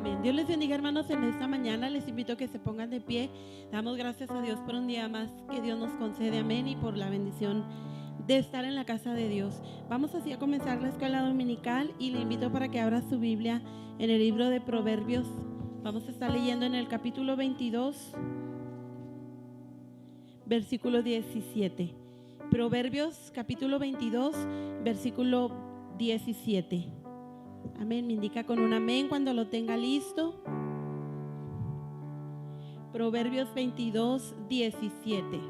Amén. Dios les bendiga, hermanos, en esta mañana. Les invito a que se pongan de pie. Damos gracias a Dios por un día más que Dios nos concede. Amén. Y por la bendición de estar en la casa de Dios. Vamos así a comenzar la escuela dominical y le invito para que abra su Biblia en el libro de Proverbios. Vamos a estar leyendo en el capítulo 22, versículo 17. Proverbios capítulo 22, versículo 17. Amén. Me indica con un amén cuando lo tenga listo. Proverbios 22, 17.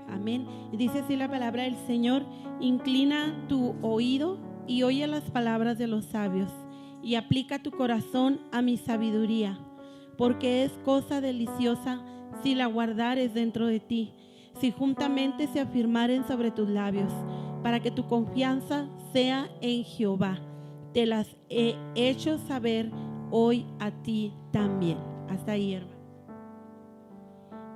Amén. Y dice así la palabra del Señor: inclina tu oído y oye las palabras de los sabios, y aplica tu corazón a mi sabiduría, porque es cosa deliciosa si la guardares dentro de ti, si juntamente se afirmaren sobre tus labios, para que tu confianza sea en Jehová. Te las he hecho saber hoy a ti también. Hasta ahí, hermano.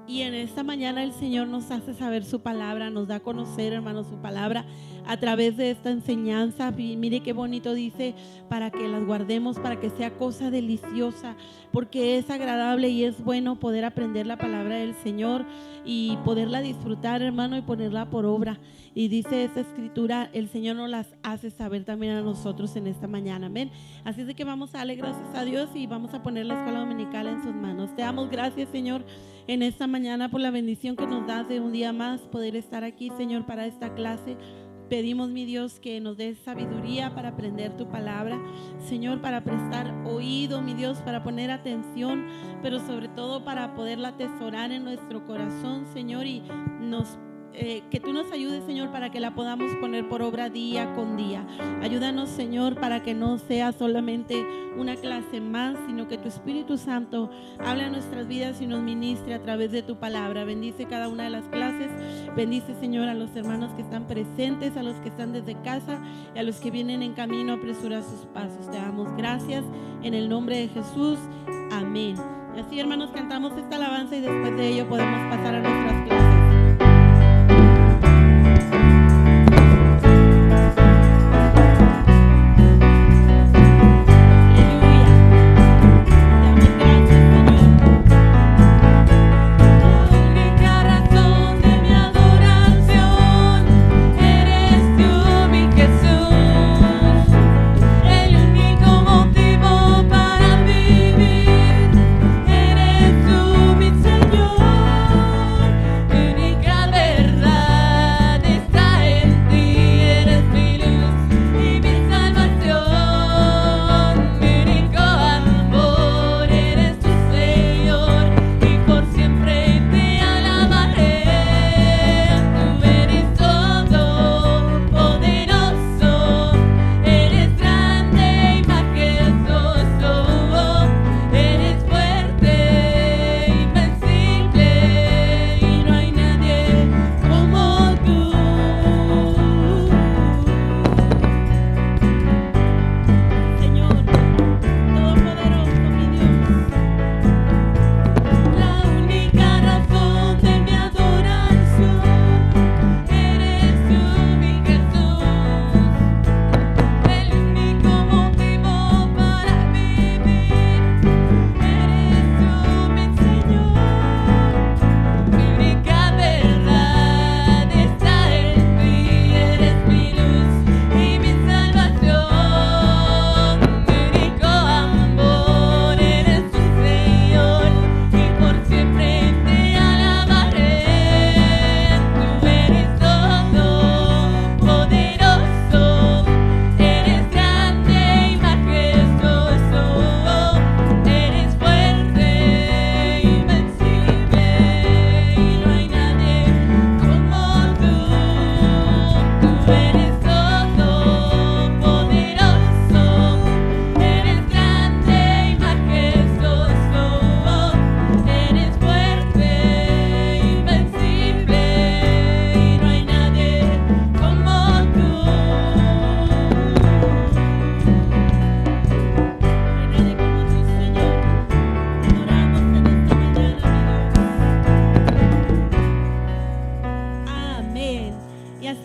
Y en esta mañana el Señor nos hace saber su palabra, nos da a conocer, hermanos, su palabra a través de esta enseñanza. Y mire qué bonito dice, para que las guardemos, para que sea cosa deliciosa, porque es agradable y es bueno poder aprender la palabra del Señor y poderla disfrutar, hermano, y ponerla por obra. Y dice esta escritura, el Señor nos las hace saber también a nosotros en esta mañana. Amén. Así es de que vamos a darle gracias a Dios y vamos a poner la escuela dominical en sus manos. Te damos gracias, Señor, en esta mañana por la bendición que nos das de un día más poder estar aquí, Señor, para esta clase. Pedimos, mi Dios, que nos des sabiduría para aprender tu palabra, Señor, para prestar oído, mi Dios, para poner atención, pero sobre todo para poderla atesorar en nuestro corazón, Señor, y que tú nos ayudes, Señor, para que la podamos poner por obra día con día. Ayúdanos, Señor, para que no sea solamente una clase más, sino que tu Espíritu Santo hable a nuestras vidas y nos ministre a través de tu palabra. Bendice cada una de las clases. Bendice, Señor, a los hermanos que están presentes, a los que están desde casa y a los que vienen en camino. Apresura sus pasos. Te damos gracias en el nombre de Jesús. Amén. Y así, hermanos, cantamos esta alabanza y después de ello podemos pasar a nuestras clases.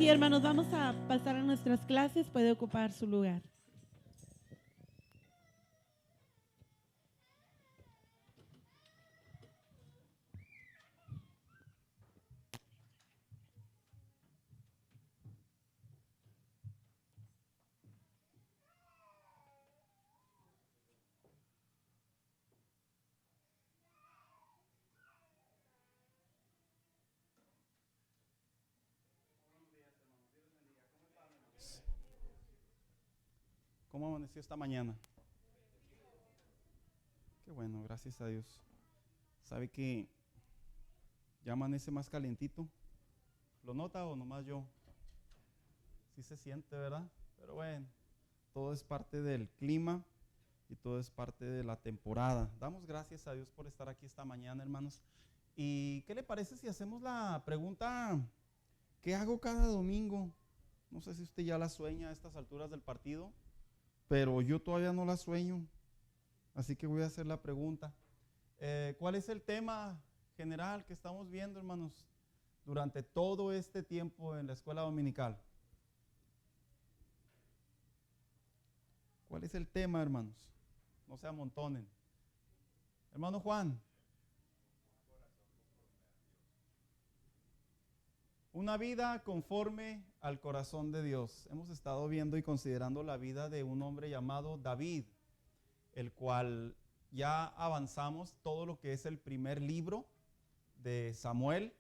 Hermanos, vamos a pasar a nuestras clases. Puede ocupar su lugar. ¿Cómo amaneció esta mañana? Qué bueno, gracias a Dios. ¿Sabe que ya amanece más calientito? ¿Lo nota o nomás yo? Sí se siente, ¿verdad? Pero bueno, todo es parte del clima y todo es parte de la temporada. Damos gracias a Dios por estar aquí esta mañana, hermanos. ¿Y qué le parece si hacemos la pregunta, ¿qué hago cada domingo? No sé si usted ya la sueña a estas alturas del partido, pero yo todavía no la sueño. Así que voy a hacer la pregunta. ¿Cuál es el tema general que estamos viendo, hermanos, durante todo este tiempo en la escuela dominical? ¿Cuál es el tema, hermanos? No se amontonen. Hermano Juan. Una vida conforme al corazón de Dios. Hemos estado viendo y considerando la vida de un hombre llamado David, el cual ya avanzamos todo lo que es el primer libro de Samuel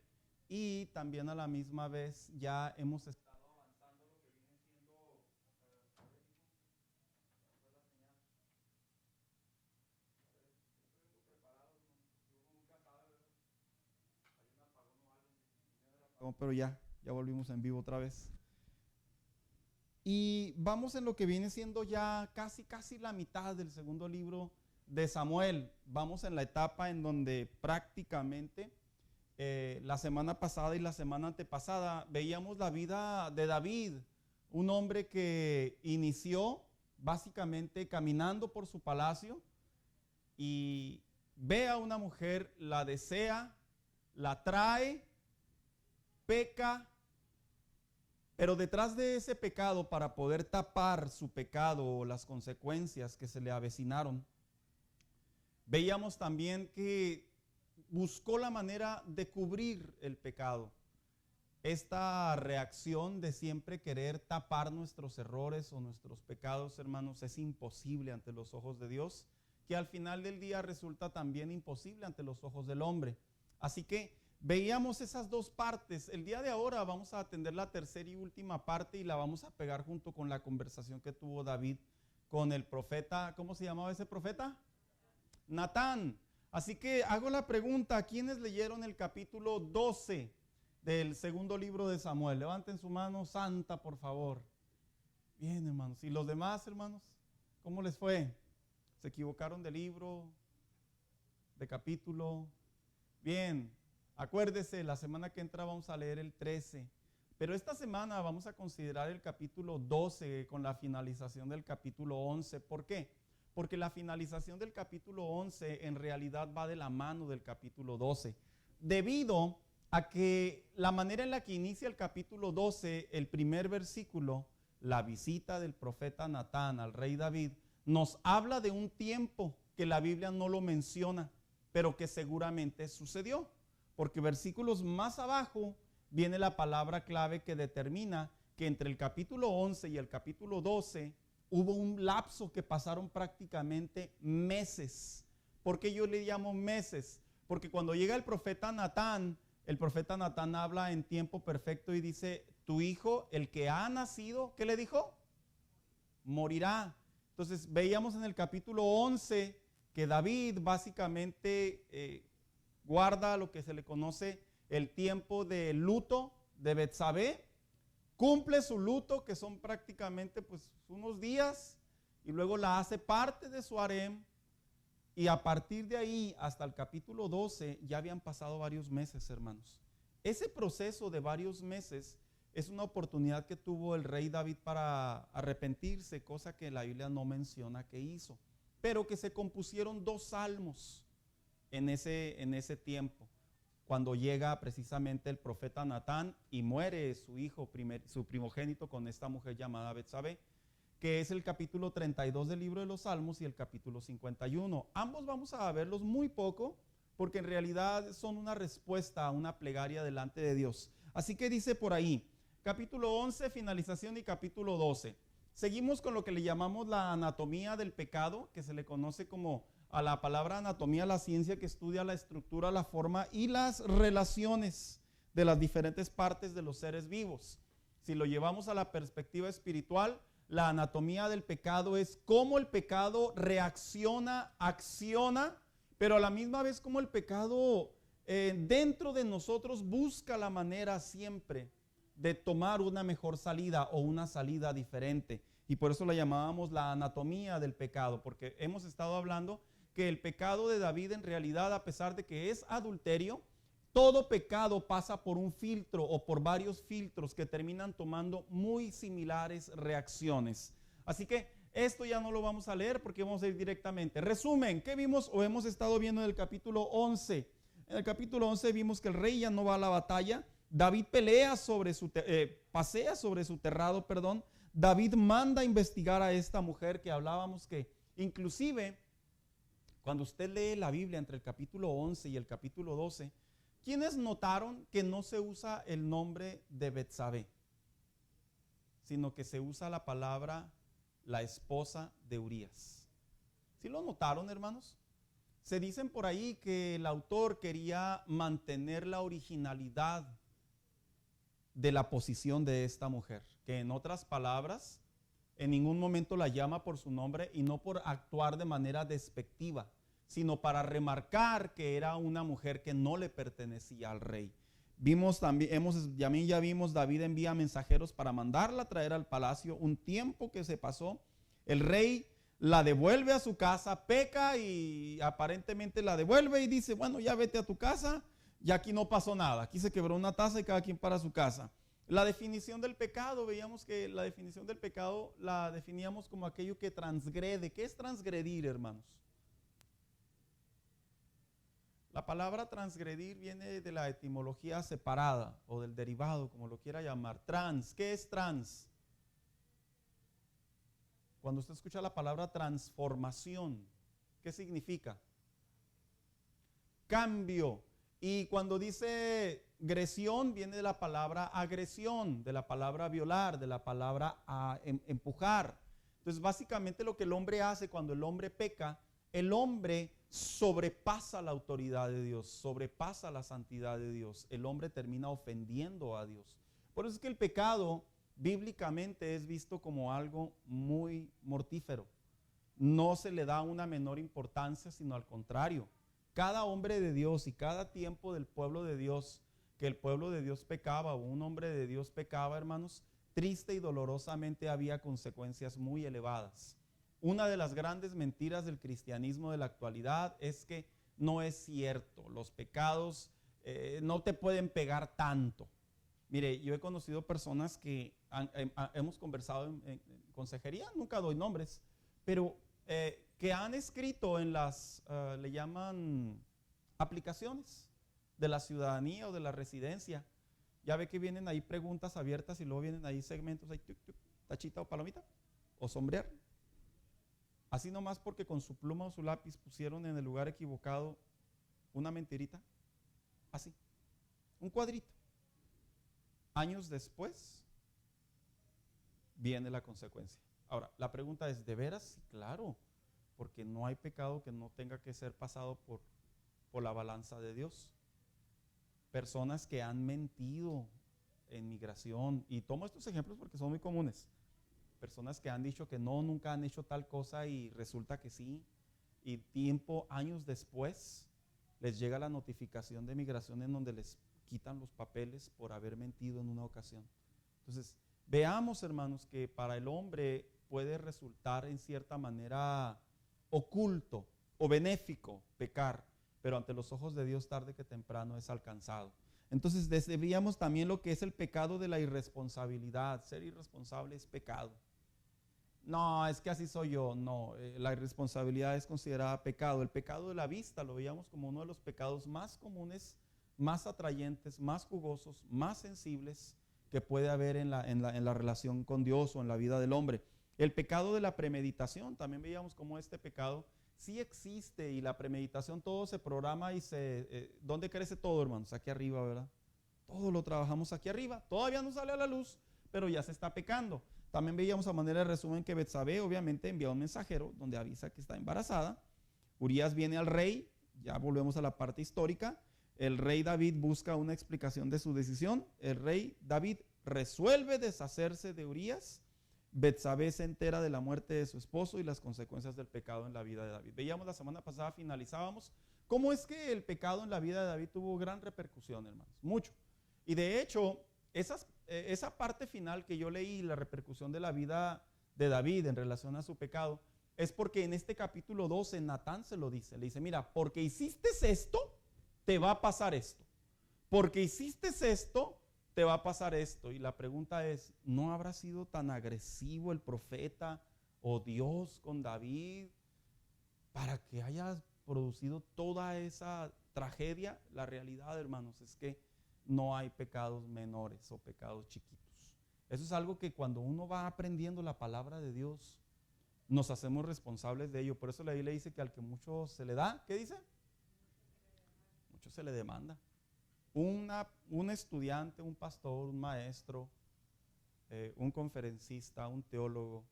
y también a la misma vez ya hemos estado avanzando lo que viene siendo pero ya volvimos en vivo otra vez. Y vamos en lo que viene siendo ya casi la mitad del segundo libro de Samuel. Vamos en la etapa en donde prácticamente la semana pasada y la semana antepasada veíamos la vida de David, un hombre que inició básicamente caminando por su palacio y ve a una mujer, la desea, la trae, peca, pero detrás de ese pecado, para poder tapar su pecado o las consecuencias que se le avecinaron, veíamos también que buscó la manera de cubrir el pecado. Esta reacción de siempre querer tapar nuestros errores o nuestros pecados, hermanos, es imposible ante los ojos de Dios, que al final del día resulta también imposible ante los ojos del hombre. Así que veíamos esas dos partes. El día de ahora vamos a atender la tercera y última parte y la vamos a pegar junto con la conversación que tuvo David con el profeta. ¿Cómo se llamaba ese profeta? Natán. Así que hago la pregunta, ¿quiénes leyeron el capítulo 12 del segundo libro de Samuel? Levanten su mano santa, por favor. Bien, hermanos. ¿Y los demás, hermanos? ¿Cómo les fue? ¿Se equivocaron de libro, de capítulo? Bien. Acuérdese, la semana que entra vamos a leer el 13, pero esta semana vamos a considerar el capítulo 12 con la finalización del capítulo 11. ¿Por qué? Porque la finalización del capítulo 11 en realidad va de la mano del capítulo 12, debido a que la manera en la que inicia el capítulo 12, el primer versículo, la visita del profeta Natán al rey David, nos habla de un tiempo que la Biblia no lo menciona, pero que seguramente sucedió. Porque versículos más abajo viene la palabra clave que determina que entre el capítulo 11 y el capítulo 12 hubo un lapso que pasaron prácticamente meses. ¿Por qué yo le llamo meses? Porque cuando llega el profeta Natán habla en tiempo perfecto y dice, tu hijo, el que ha nacido, ¿qué le dijo? Morirá. Entonces veíamos en el capítulo 11 que David básicamente guarda lo que se le conoce el tiempo de luto de Betsabé, cumple su luto, que son prácticamente pues unos días, y luego la hace parte de su harem, y a partir de ahí hasta el capítulo 12 ya habían pasado varios meses, hermanos. Ese proceso de varios meses es una oportunidad que tuvo el rey David para arrepentirse, cosa que la Biblia no menciona que hizo, pero que se compusieron 2 salmos en ese tiempo, cuando llega precisamente el profeta Natán y muere su hijo, su primogénito con esta mujer llamada Betsabé, que es el capítulo 32 del libro de los Salmos y el capítulo 51. Ambos vamos a verlos muy poco, porque en realidad son una respuesta a una plegaria delante de Dios. Así que dice por ahí, capítulo 11, finalización, y capítulo 12. Seguimos con lo que le llamamos la anatomía del pecado, que se le conoce como a la palabra anatomía, la ciencia que estudia la estructura, la forma y las relaciones de las diferentes partes de los seres vivos. Si lo llevamos a la perspectiva espiritual, la anatomía del pecado es cómo el pecado reacciona, acciona, pero a la misma vez cómo el pecado dentro de nosotros busca la manera siempre de tomar una mejor salida o una salida diferente. Y por eso la llamábamos la anatomía del pecado, porque hemos estado hablando que el pecado de David en realidad, a pesar de que es adulterio, todo pecado pasa por un filtro o por varios filtros que terminan tomando muy similares reacciones. Así que esto ya no lo vamos a leer porque vamos a ir directamente. Resumen, ¿qué vimos o hemos estado viendo en el capítulo 11? En el capítulo 11 vimos que el rey ya no va a la batalla. David pasea sobre su terrado, David manda a investigar a esta mujer que hablábamos que inclusive cuando usted lee la Biblia entre el capítulo 11 y el capítulo 12, ¿quiénes notaron que no se usa el nombre de Betsabé, sino que se usa la palabra la esposa de Urías? ¿Sí lo notaron, hermanos? Se dicen por ahí que el autor quería mantener la originalidad de la posición de esta mujer, que en otras palabras, en ningún momento la llama por su nombre y no por actuar de manera despectiva, sino para remarcar que era una mujer que no le pertenecía al rey. Vimos también, ya vimos, David envía mensajeros para mandarla a traer al palacio. Un tiempo que se pasó, el rey la devuelve a su casa, peca y aparentemente la devuelve y dice, bueno, ya vete a tu casa, ya aquí no pasó nada, aquí se quebró una taza y cada quien para su casa. La definición del pecado, veíamos que la definición del pecado la definíamos como aquello que transgrede. ¿Qué es transgredir, hermanos? La palabra transgredir viene de la etimología separada o del derivado, como lo quiera llamar. Trans, ¿qué es trans? Cuando usted escucha la palabra transformación, ¿qué significa? Cambio. Y cuando dice gresión, viene de la palabra agresión, de la palabra violar, de la palabra empujar. Entonces, básicamente lo que el hombre hace cuando el hombre peca, el hombre sobrepasa la autoridad de Dios, sobrepasa la santidad de Dios. El hombre termina ofendiendo a Dios. Por eso es que el pecado bíblicamente es visto como algo muy mortífero. No se le da una menor importancia, sino al contrario. Cada hombre de Dios y cada tiempo del pueblo de Dios, que el pueblo de Dios pecaba o un hombre de Dios pecaba, hermanos, triste y dolorosamente había consecuencias muy elevadas. Una de las grandes mentiras del cristianismo de la actualidad es que no es cierto. Los pecados no te pueden pegar tanto. Mire, yo he conocido personas que hemos conversado en consejería, nunca doy nombres, pero que han escrito en las, le llaman aplicaciones de la ciudadanía o de la residencia. Ya ve que vienen ahí preguntas abiertas y luego vienen ahí segmentos, ahí, tachita o palomita, o sombrear. Así nomás porque con su pluma o su lápiz pusieron en el lugar equivocado una mentirita. Así, un cuadrito. Años después viene la consecuencia. Ahora, la pregunta es, ¿de veras? Sí, claro, porque no hay pecado que no tenga que ser pasado por la balanza de Dios. Personas que han mentido en migración, y tomo estos ejemplos porque son muy comunes. Personas que han dicho que no, nunca han hecho tal cosa y resulta que sí. Y años después, les llega la notificación de migración en donde les quitan los papeles por haber mentido en una ocasión. Entonces, veamos, hermanos, que para el hombre puede resultar en cierta manera oculto o benéfico pecar, pero ante los ojos de Dios tarde que temprano es alcanzado. Entonces, desviamos también lo que es el pecado de la irresponsabilidad. Ser irresponsable es pecado. No, es que así soy yo. No, la irresponsabilidad es considerada pecado. El pecado de la vista lo veíamos como uno de los pecados más comunes, más atrayentes, más jugosos, más sensibles que puede haber en la relación con Dios o en la vida del hombre. El pecado de la premeditación, también veíamos como este pecado sí existe y la premeditación todo se programa y ¿dónde crece todo, hermanos? Aquí arriba, ¿verdad? Todo lo trabajamos aquí arriba, todavía no sale a la luz, pero ya se está pecando. También veíamos a manera de resumen que Betsabé obviamente envía un mensajero donde avisa que está embarazada. Urías viene al rey, ya volvemos a la parte histórica. El rey David busca una explicación de su decisión. El rey David resuelve deshacerse de Urías Betsabé se entera de la muerte de su esposo y las consecuencias del pecado en la vida de David. Veíamos la semana pasada, finalizábamos, cómo es que el pecado en la vida de David tuvo gran repercusión, hermanos, mucho. Y de hecho, esa parte final que yo leí, la repercusión de la vida de David en relación a su pecado, es porque en este capítulo 12 Natán se lo dice, le dice, mira, porque hiciste esto, te va a pasar esto. Porque hiciste esto, te va a pasar esto. Y la pregunta es, ¿no habrá sido tan agresivo el profeta o Dios con David para que haya producido toda esa tragedia? La realidad, hermanos, es que no hay pecados menores o pecados chiquitos. Eso es algo que cuando uno va aprendiendo la palabra de Dios, nos hacemos responsables de ello. Por eso la Biblia dice que al que mucho se le da, ¿qué dice? Mucho se le demanda. Un estudiante, un pastor, un maestro, un conferencista, un teólogo,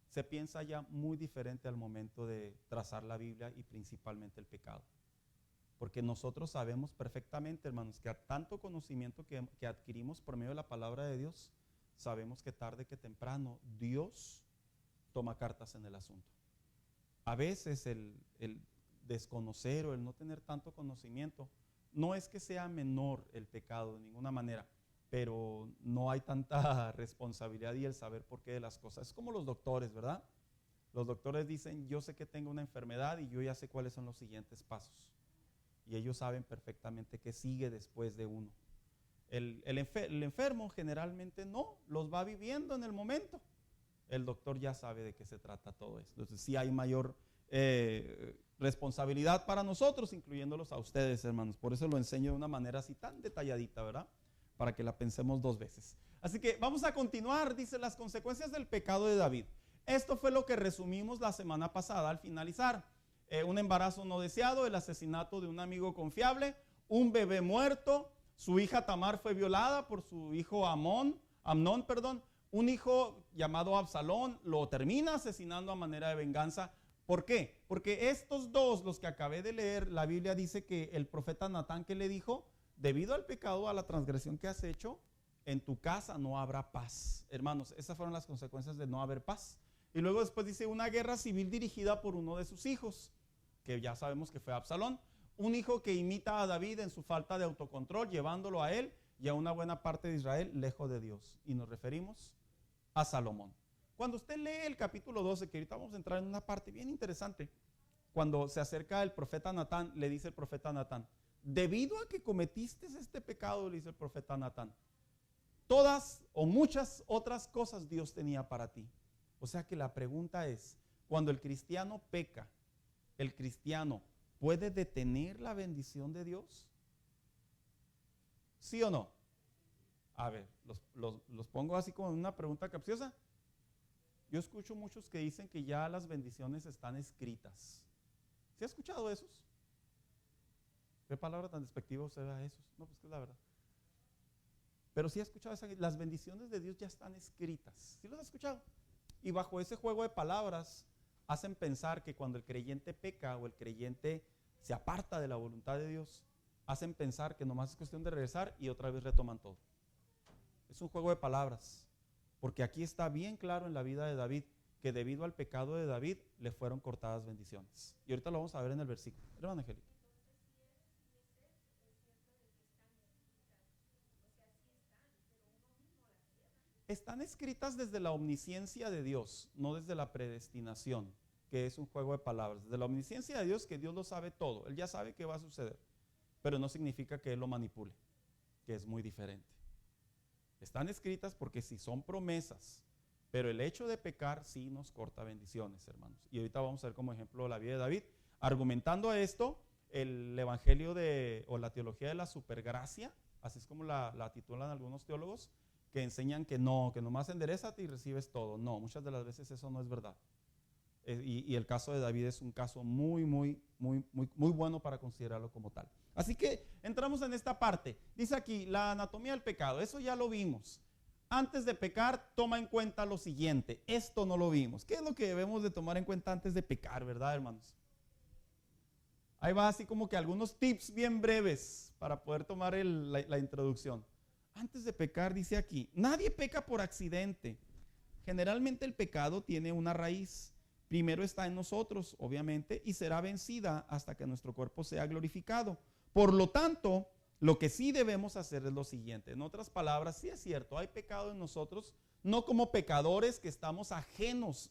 se piensa ya muy diferente al momento de trazar la Biblia y principalmente el pecado. Porque nosotros sabemos perfectamente, hermanos, que a tanto conocimiento que adquirimos por medio de la palabra de Dios, sabemos que tarde que temprano Dios toma cartas en el asunto. A veces el desconocer o el no tener tanto conocimiento, no es que sea menor el pecado de ninguna manera, pero no hay tanta responsabilidad y el saber por qué de las cosas. Es como los doctores, ¿verdad? Los doctores dicen, yo sé que tengo una enfermedad y yo ya sé cuáles son los siguientes pasos. Y ellos saben perfectamente qué sigue después de uno. El enfermo generalmente no, los va viviendo en el momento. El doctor ya sabe de qué se trata todo esto. Entonces sí hay mayor responsabilidad para nosotros, incluyéndolos a ustedes, hermanos. Por eso lo enseño de una manera así tan detalladita, ¿verdad? Para que la pensemos dos veces. Así que vamos a continuar, dice, las consecuencias del pecado de David. Esto fue lo que resumimos la semana pasada al finalizar. Un embarazo no deseado, el asesinato de un amigo confiable, un bebé muerto, su hija Tamar fue violada por su hijo Amnón, un hijo llamado Absalón lo termina asesinando a manera de venganza. ¿Por qué? Porque estos dos, los que acabé de leer, la Biblia dice que el profeta Natán, que le dijo, debido al pecado, a la transgresión que has hecho, en tu casa no habrá paz. Hermanos, esas fueron las consecuencias de no haber paz. Y luego después dice una guerra civil dirigida por uno de sus hijos, que ya sabemos que fue Absalón, un hijo que imita a David en su falta de autocontrol, llevándolo a él y a una buena parte de Israel lejos de Dios. Y nos referimos a Salomón. Cuando usted lee el capítulo 12, que ahorita vamos a entrar en una parte bien interesante, cuando se acerca el profeta Natán, le dice el profeta Natán, debido a que cometiste este pecado, le dice el profeta Natán, todas o muchas otras cosas Dios tenía para ti. O sea que la pregunta es, cuando el cristiano peca, ¿el cristiano puede detener la bendición de Dios? ¿Sí o no? A ver, los pongo así como una pregunta capciosa. Yo escucho muchos que dicen que ya las bendiciones están escritas. ¿Sí ha escuchado esos? ¿Qué palabra tan despectiva usted da a esos? No, pues que es la verdad. Pero sí ha escuchado las bendiciones de Dios ya están escritas. ¿Sí los ha escuchado? Y bajo ese juego de palabras hacen pensar que cuando el creyente peca o el creyente se aparta de la voluntad de Dios, hacen pensar que nomás es cuestión de regresar y otra vez retoman todo. Es un juego de palabras, porque aquí está bien claro en la vida de David que debido al pecado de David le fueron cortadas bendiciones. Y ahorita lo vamos a ver en el versículo. Hermano Angelito. Están escritas desde la omnisciencia de Dios, no desde la predestinación, que es un juego de palabras. Desde la omnisciencia de Dios, que Dios lo sabe todo. Él ya sabe qué va a suceder, pero no significa que Él lo manipule, que es muy diferente. Están escritas porque sí son promesas, pero el hecho de pecar sí nos corta bendiciones, hermanos. Y ahorita vamos a ver como ejemplo la vida de David. Argumentando a esto, el evangelio o la teología de la supergracia, así es como la titulan algunos teólogos, que enseñan que nomás enderezate y recibes todo. No, muchas de las veces eso no es verdad. Y el caso de David es un caso muy bueno para considerarlo como tal. Así que entramos en esta parte. Dice aquí, la anatomía del pecado. Eso ya lo vimos. Antes de pecar, toma en cuenta lo siguiente. Esto no lo vimos. ¿Qué es lo que debemos de tomar en cuenta antes de pecar, verdad, hermanos? Ahí va así como que algunos tips bien breves para poder tomar la introducción. Antes de pecar, dice aquí, nadie peca por accidente. Generalmente el pecado tiene una raíz. Primero está en nosotros, obviamente, y será vencida hasta que nuestro cuerpo sea glorificado. Por lo tanto, lo que sí debemos hacer es lo siguiente. En otras palabras, sí es cierto, hay pecado en nosotros, no como pecadores que estamos ajenos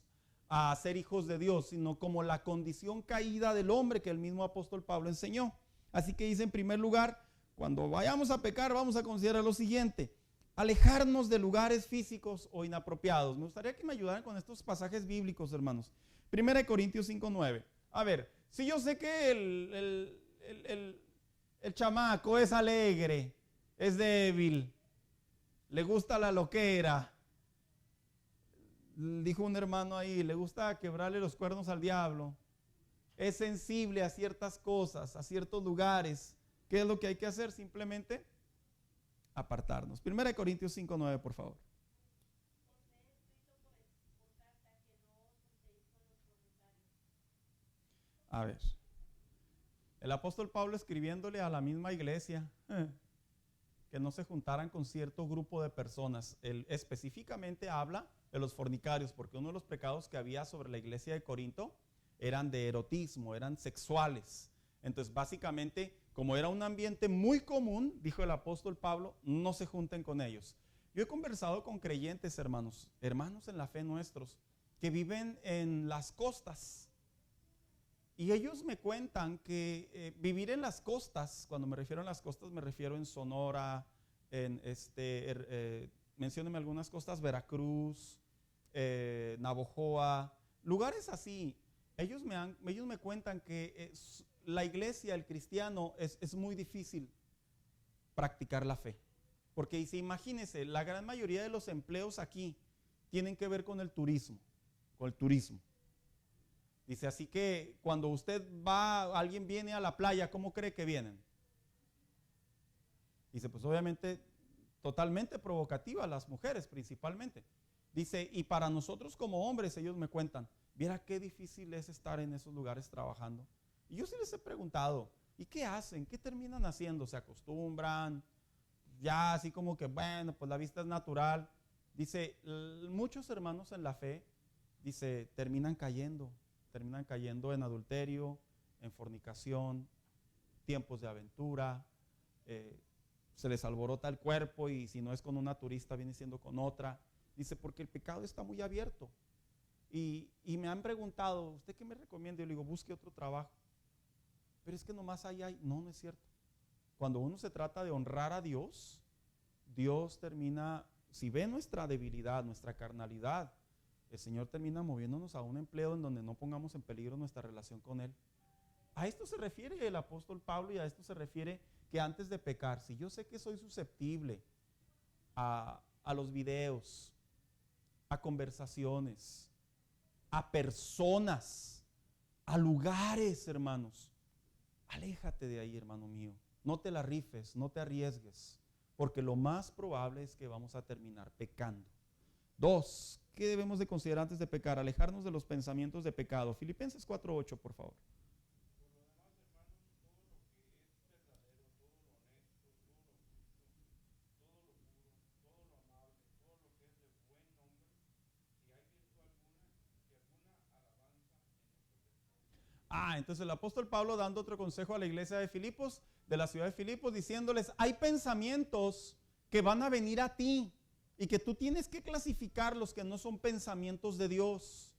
a ser hijos de Dios, sino como la condición caída del hombre que el mismo apóstol Pablo enseñó. Así que dice, en primer lugar, cuando vayamos a pecar, vamos a considerar lo siguiente: alejarnos de lugares físicos o inapropiados. Me gustaría que me ayudaran con estos pasajes bíblicos, hermanos. 1 Corintios 5:9. A ver, si yo sé que el chamaco es alegre, es débil, le gusta la loquera, dijo un hermano ahí, le gusta quebrarle los cuernos al diablo, es sensible a ciertas cosas, a ciertos lugares, ¿qué es lo que hay que hacer? Simplemente apartarnos. 1 Corintios 5:9, por favor. A ver, el apóstol Pablo escribiéndole a la misma iglesia que no se juntaran con cierto grupo de personas. Él específicamente habla de los fornicarios, porque uno de los pecados que había sobre la iglesia de Corinto eran de erotismo, eran sexuales. Entonces, básicamente, como era un ambiente muy común, dijo el apóstol Pablo, no se junten con ellos. Yo he conversado con creyentes, hermanos en la fe nuestros, que viven en las costas. Y ellos me cuentan que vivir en las costas, cuando me refiero a las costas, me refiero en Sonora, en menciónenme algunas costas, Veracruz, Navojoa, lugares así. Ellos me cuentan que la iglesia, el cristiano, es muy difícil practicar la fe. Porque dice, imagínense, la gran mayoría de los empleos aquí tienen que ver con el turismo, Dice, así que cuando alguien viene a la playa, ¿cómo cree que vienen? Dice, pues obviamente totalmente provocativa, las mujeres principalmente. Dice, y para nosotros como hombres, ellos me cuentan, viera qué difícil es estar en esos lugares trabajando. Y yo sí les he preguntado, ¿y qué hacen? ¿Qué terminan haciendo? ¿Se acostumbran? Ya así como que, bueno, pues la vista es natural. Dice, muchos hermanos en la fe, dice, terminan cayendo en adulterio, en fornicación, tiempos de aventura, se les alborota el cuerpo y si no es con una turista viene siendo con otra. Dice, porque el pecado está muy abierto. Y me han preguntado, ¿usted qué me recomienda? Yo le digo, busque otro trabajo. Pero es que nomás ahí hay. No es cierto. Cuando uno se trata de honrar a Dios, Dios termina, si ve nuestra debilidad, nuestra carnalidad, el Señor termina moviéndonos a un empleo en donde no pongamos en peligro nuestra relación con Él. A esto se refiere el apóstol Pablo y a esto se refiere que antes de pecar, si yo sé que soy susceptible a los videos, a conversaciones, a personas, a lugares, hermanos, aléjate de ahí, hermano mío. No te la rifes, no te arriesgues, porque lo más probable es que vamos a terminar pecando. 2, ¿qué debemos de considerar antes de pecar? Alejarnos de los pensamientos de pecado. Filipenses 4:8, por favor. Entonces el apóstol Pablo dando otro consejo a la iglesia de Filipos, de la ciudad de Filipos, diciéndoles, hay pensamientos que van a venir a ti y que tú tienes que clasificar los que no son pensamientos de Dios.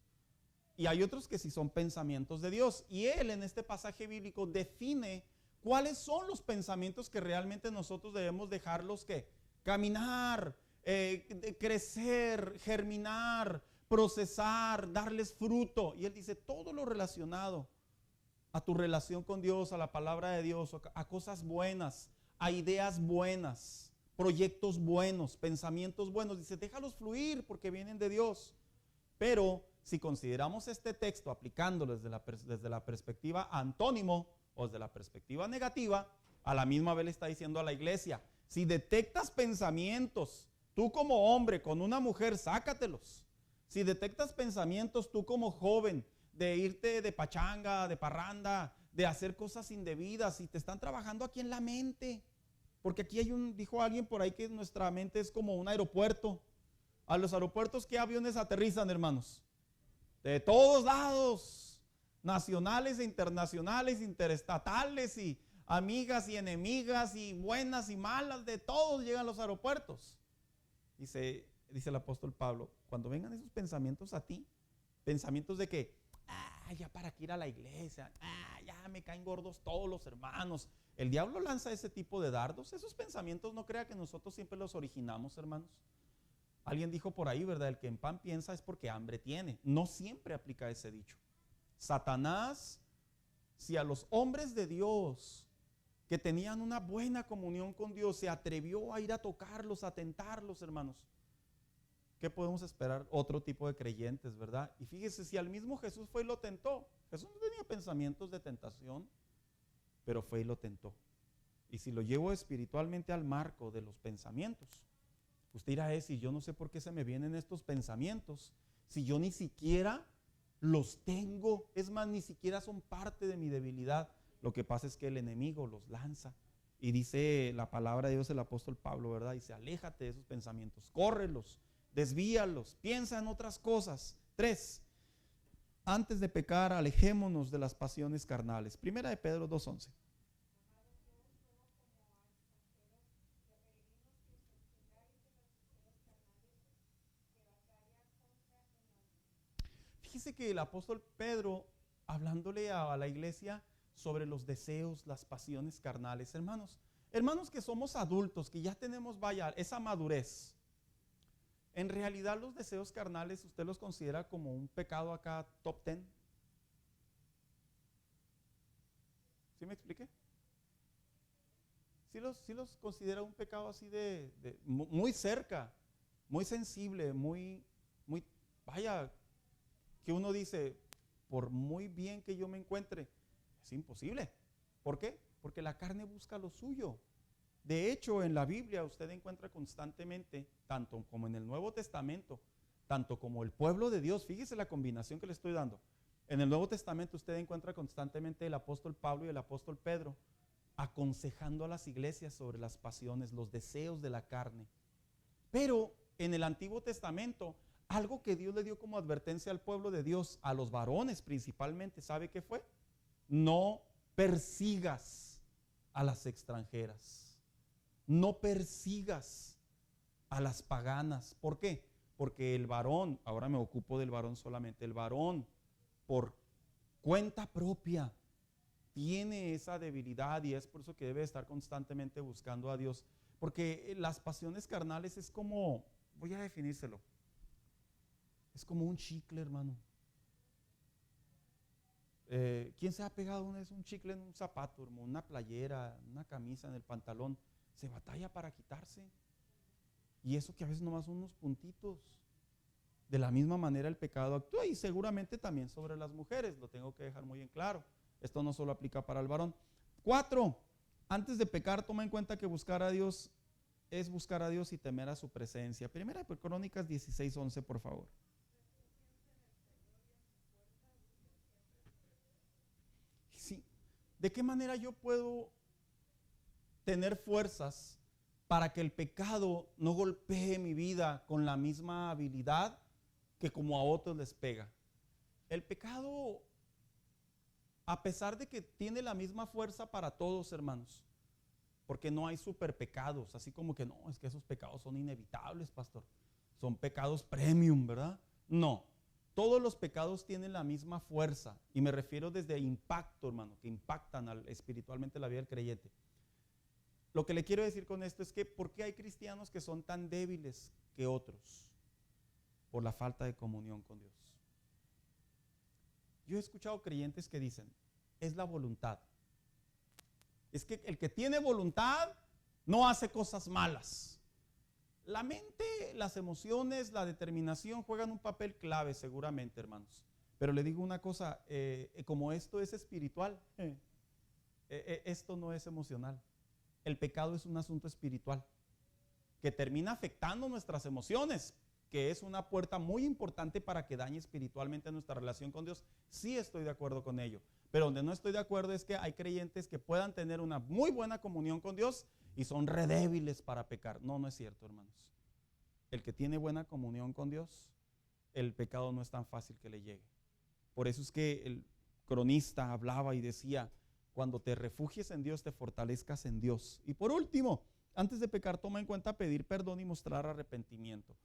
Y hay otros que sí son pensamientos de Dios. Y él en este pasaje bíblico define cuáles son los pensamientos que realmente nosotros debemos dejarlos que caminar, crecer, germinar, procesar, darles fruto. Y él dice todo lo relacionado a tu relación con Dios, a la palabra de Dios, a cosas buenas, a ideas buenas, proyectos buenos, pensamientos buenos. Dice, déjalos fluir porque vienen de Dios. Pero si consideramos este texto aplicándolo desde la perspectiva antónimo o desde la perspectiva negativa, a la misma vez le está diciendo a la iglesia, si detectas pensamientos, tú como hombre con una mujer, sácatelos. Si detectas pensamientos tú como joven, de irte de pachanga, de parranda, de hacer cosas indebidas y te están trabajando aquí en la mente. Porque aquí dijo alguien por ahí que nuestra mente es como un aeropuerto. A los aeropuertos, ¿qué aviones aterrizan, hermanos? De todos lados, nacionales e internacionales, interestatales y amigas y enemigas y buenas y malas, de todos llegan a los aeropuertos. Dice el apóstol Pablo, cuando vengan esos pensamientos a ti, pensamientos de que, ya para qué ir a la iglesia, ya me caen gordos todos los hermanos. El diablo lanza ese tipo de dardos. Esos pensamientos no crea que nosotros siempre los originamos, hermanos. Alguien dijo por ahí, ¿verdad? El que en pan piensa es porque hambre tiene. No siempre aplica ese dicho. Satanás, si a los hombres de Dios que tenían una buena comunión con Dios se atrevió a ir a tocarlos, a tentarlos, hermanos, ¿qué podemos esperar? Otro tipo de creyentes, ¿verdad? Y fíjese, si al mismo Jesús fue y lo tentó. Jesús no tenía pensamientos de tentación, pero fue y lo tentó. Y si lo llevo espiritualmente al marco de los pensamientos, usted dirá, si yo no sé por qué se me vienen estos pensamientos, si yo ni siquiera los tengo, es más, ni siquiera son parte de mi debilidad. Lo que pasa es que el enemigo los lanza. Y dice la palabra de Dios, el apóstol Pablo, ¿verdad? Dice, aléjate de esos pensamientos, córrelos, desvíalos, piensa en otras cosas. 3, antes de pecar, alejémonos de las pasiones carnales. Primera de Pedro 2:11. Fíjese que el apóstol Pedro, hablándole a la iglesia sobre los deseos, las pasiones carnales, hermanos que somos adultos, que ya tenemos, esa madurez. En realidad los deseos carnales, ¿usted los considera como un pecado acá top 10? ¿Sí me expliqué? ¿Sí los considera un pecado así muy cerca, muy sensible, muy, que uno dice, por muy bien que yo me encuentre, es imposible? ¿Por qué? Porque la carne busca lo suyo. De hecho, en la Biblia usted encuentra constantemente, tanto como en el Nuevo Testamento, tanto como el pueblo de Dios, fíjese la combinación que le estoy dando. En el Nuevo Testamento usted encuentra constantemente el apóstol Pablo y el apóstol Pedro aconsejando a las iglesias sobre las pasiones, los deseos de la carne. Pero en el Antiguo Testamento, algo que Dios le dio como advertencia al pueblo de Dios, a los varones principalmente, ¿sabe qué fue? No persigas a las extranjeras, no persigas a las paganas. ¿Por qué? Porque el varón, ahora me ocupo del varón solamente, el varón por cuenta propia tiene esa debilidad y es por eso que debe estar constantemente buscando a Dios. Porque las pasiones carnales es como, voy a definírselo, es como un chicle, hermano. ¿Quién se ha pegado una vez un chicle en un zapato, hermano, una playera, una camisa, en el pantalón? Se batalla para quitarse. Y eso que a veces nomás son unos puntitos. De la misma manera el pecado actúa y seguramente también sobre las mujeres, lo tengo que dejar muy en claro. Esto no solo aplica para el varón. 4, antes de pecar, toma en cuenta que buscar a Dios es buscar a Dios y temer a su presencia. Primera de Crónicas 16:11, por favor. Sí. ¿De qué manera yo puedo tener fuerzas para que el pecado no golpee mi vida con la misma habilidad que como a otros les pega? El pecado, a pesar de que tiene la misma fuerza para todos, hermanos, porque no hay super pecados, así como que no, es que esos pecados son inevitables, pastor. Son pecados premium, ¿verdad? No, todos los pecados tienen la misma fuerza, y me refiero desde impacto, hermano, que impactan espiritualmente la vida del creyente. Lo que le quiero decir con esto es que ¿por qué hay cristianos que son tan débiles que otros? Por la falta de comunión con Dios. Yo he escuchado creyentes que dicen, es la voluntad. Es que el que tiene voluntad no hace cosas malas. La mente, las emociones, la determinación juegan un papel clave seguramente, hermanos. Pero le digo una cosa, como esto es espiritual, esto no es emocional. El pecado es un asunto espiritual que termina afectando nuestras emociones, que es una puerta muy importante para que dañe espiritualmente nuestra relación con Dios. Sí estoy de acuerdo con ello, pero donde no estoy de acuerdo es que hay creyentes que puedan tener una muy buena comunión con Dios y son re débiles para pecar. No, no es cierto, hermanos. el que tiene buena comunión con Dios, el pecado no es tan fácil que le llegue. Por eso es que el cronista hablaba y decía, cuando te refugies en Dios, te fortalezcas en Dios. Y por último, antes de pecar, toma en cuenta pedir perdón y mostrar arrepentimiento.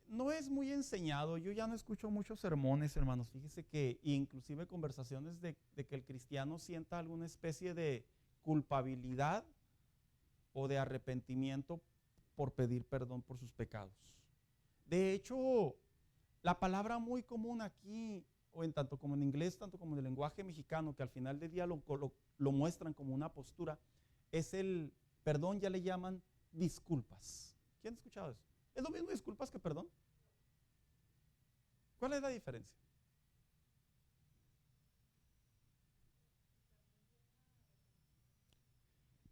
No es muy enseñado, yo ya no escucho muchos sermones, hermanos. Fíjese que inclusive conversaciones de que el cristiano sienta alguna especie de culpabilidad o de arrepentimiento por pedir perdón por sus pecados. De hecho, la palabra muy común aquí, o en tanto como en inglés, tanto como en el lenguaje mexicano, que al final del día lo muestran como una postura, es el perdón, ya le llaman disculpas. ¿Quién ha escuchado eso? ¿Es lo mismo disculpas que perdón? ¿Cuál es la diferencia?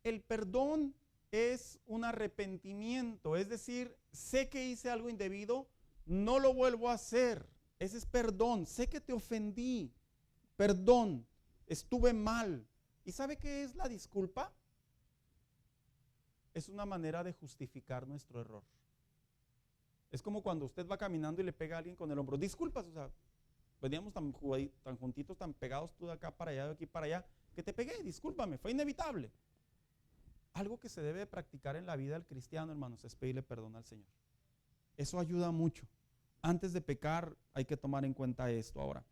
El perdón es un arrepentimiento, es decir, sé que hice algo indebido, no lo vuelvo a hacer. Ese es perdón. Sé que te ofendí, perdón, estuve mal. ¿Y sabe qué es la disculpa? Es una manera de justificar nuestro error. Es como cuando usted va caminando y le pega a alguien con el hombro. Disculpas, o sea, veníamos tan juntitos, tan pegados tú de acá para allá, de aquí para allá, que te pegué, discúlpame, fue inevitable. Algo que se debe practicar en la vida del cristiano, hermanos, es pedirle perdón al Señor. Eso ayuda mucho. Antes de pecar hay que tomar en cuenta esto ahora.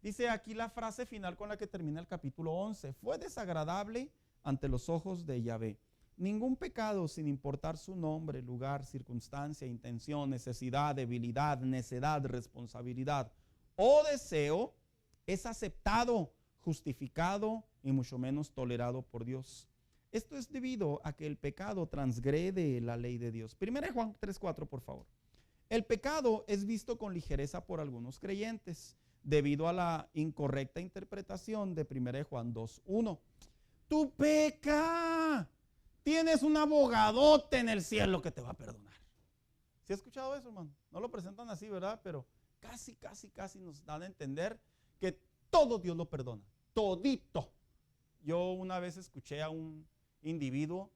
Dice aquí la frase final con la que termina el capítulo 11. Fue desagradable ante los ojos de Yahvé. Ningún pecado, sin importar su nombre, lugar, circunstancia, intención, necesidad, debilidad, necedad, responsabilidad o deseo, es aceptado, justificado y mucho menos tolerado por Dios. Esto es debido a que el pecado transgrede la ley de Dios. 1 Juan 3:4, por favor. El pecado es visto con ligereza por algunos creyentes, debido a la incorrecta interpretación de 1 Juan 2:1. Tú peca. Tienes un abogadote en el cielo que te va a perdonar. ¿Sí has escuchado eso, hermano? No lo presentan así, ¿verdad? Pero casi nos dan a entender que todo Dios lo perdona. Todito. Yo una vez escuché a un individuo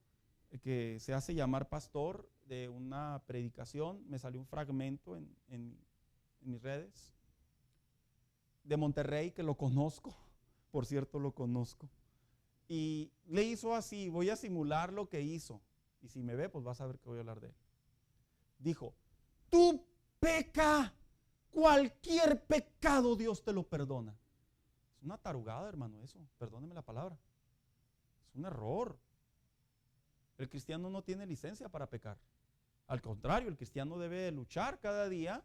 que se hace llamar pastor de una predicación. Me salió un fragmento en mis redes. De Monterrey, que lo conozco. Por cierto, lo conozco. Y le hizo así, voy a simular lo que hizo. Y si me ve, pues vas a ver que voy a hablar de él. Dijo, tú peca, cualquier pecado Dios te lo perdona. Es una tarugada, hermano, eso, perdóneme la palabra. Es un error. El cristiano no tiene licencia para pecar. Al contrario, el cristiano debe luchar cada día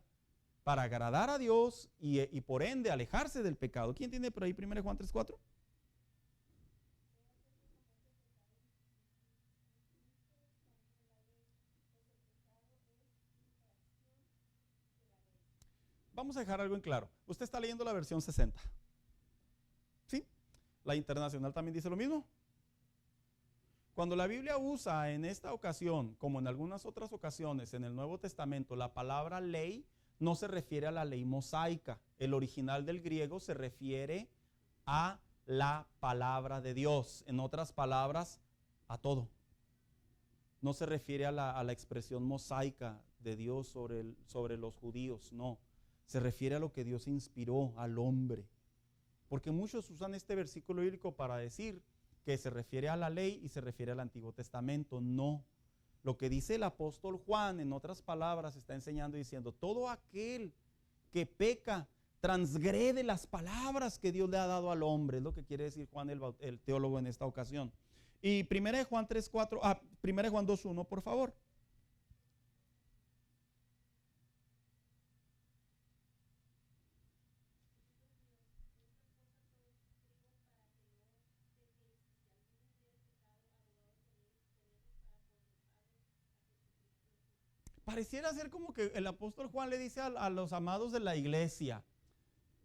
para agradar a Dios y por ende alejarse del pecado. ¿Quién tiene por ahí 1 Juan 3:4? Vamos a dejar algo en claro. Usted está leyendo la versión 60. ¿Sí? La internacional también dice lo mismo. Cuando la Biblia usa en esta ocasión, como en algunas otras ocasiones en el Nuevo Testamento, la palabra ley, no se refiere a la ley mosaica. El original del griego se refiere a la palabra de Dios. En otras palabras, a todo. No se refiere a la expresión mosaica de Dios sobre los judíos, no. Se refiere a lo que Dios inspiró al hombre. Porque muchos usan este versículo bíblico para decir que se refiere a la ley y se refiere al Antiguo Testamento. No. Lo que dice el apóstol Juan, en otras palabras, está enseñando y diciendo, todo aquel que peca, transgrede las palabras que Dios le ha dado al hombre. Es lo que quiere decir Juan el teólogo en esta ocasión. Y 1 Juan 3:4, 1 Juan 2:1, por favor. Pareciera ser como que el apóstol Juan le dice a los amados de la iglesia,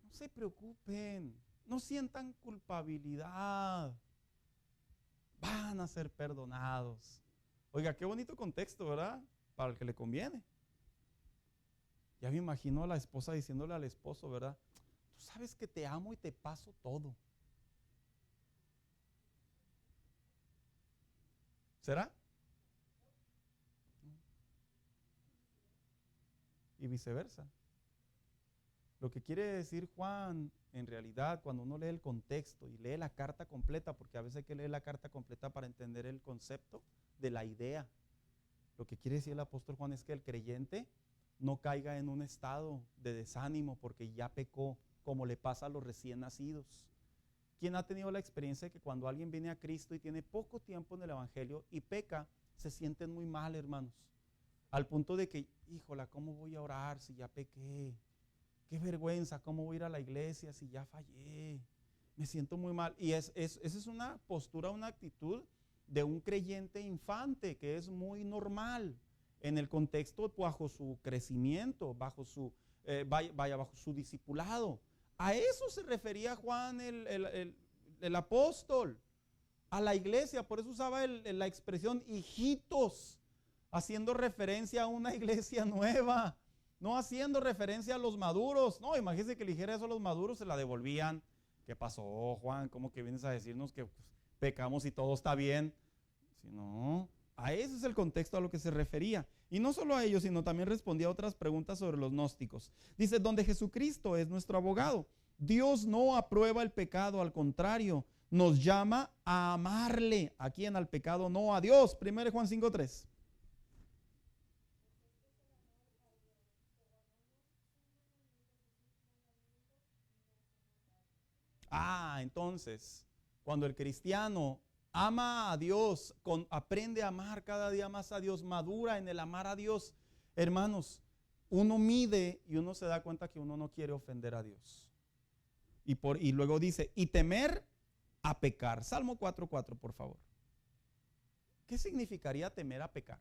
no se preocupen, no sientan culpabilidad, van a ser perdonados. Oiga, qué bonito contexto, ¿verdad? Para el que le conviene. Ya me imagino a la esposa diciéndole al esposo, ¿verdad? Tú sabes que te amo y te paso todo. ¿Será? y viceversa. Lo que quiere decir Juan, en realidad, cuando uno lee el contexto y lee la carta completa, porque a veces hay que leer la carta completa para entender el concepto de la idea. Lo que quiere decir el apóstol Juan es que el creyente no caiga en un estado de desánimo porque ya pecó, como le pasa a los recién nacidos. ¿Quién ha tenido la experiencia de que cuando alguien viene a Cristo y tiene poco tiempo en el evangelio y peca, se sienten muy mal, hermanos? Al punto de que, híjola, ¿cómo voy a orar si ya pequé? Qué vergüenza, ¿cómo voy a ir a la iglesia si ya fallé? Me siento muy mal. Y esa es una postura, una actitud de un creyente infante, que es muy normal en el contexto bajo su crecimiento, bajo su discipulado. A eso se refería Juan el apóstol, a la iglesia. Por eso usaba la expresión hijitos, haciendo referencia a una iglesia nueva, no haciendo referencia a los maduros. No, imagínense que le dijera eso a los maduros, se la devolvían. ¿Qué pasó, Juan? ¿Cómo que vienes a decirnos que pecamos y todo está bien? Si no, a ese es el contexto a lo que se refería. Y no solo a ellos, sino también respondía a otras preguntas sobre los gnósticos. Dice, donde Jesucristo es nuestro abogado. Dios no aprueba el pecado, al contrario, nos llama a amarle. ¿A quién? Al pecado, no a Dios. 1 Juan 5:3. Entonces, cuando el cristiano ama a Dios, aprende a amar cada día más a Dios, madura en el amar a Dios, hermanos, uno mide y uno se da cuenta que uno no quiere ofender a Dios. Y luego dice, y temer a pecar. Salmo 4:4, por favor. ¿Qué significaría temer a pecar?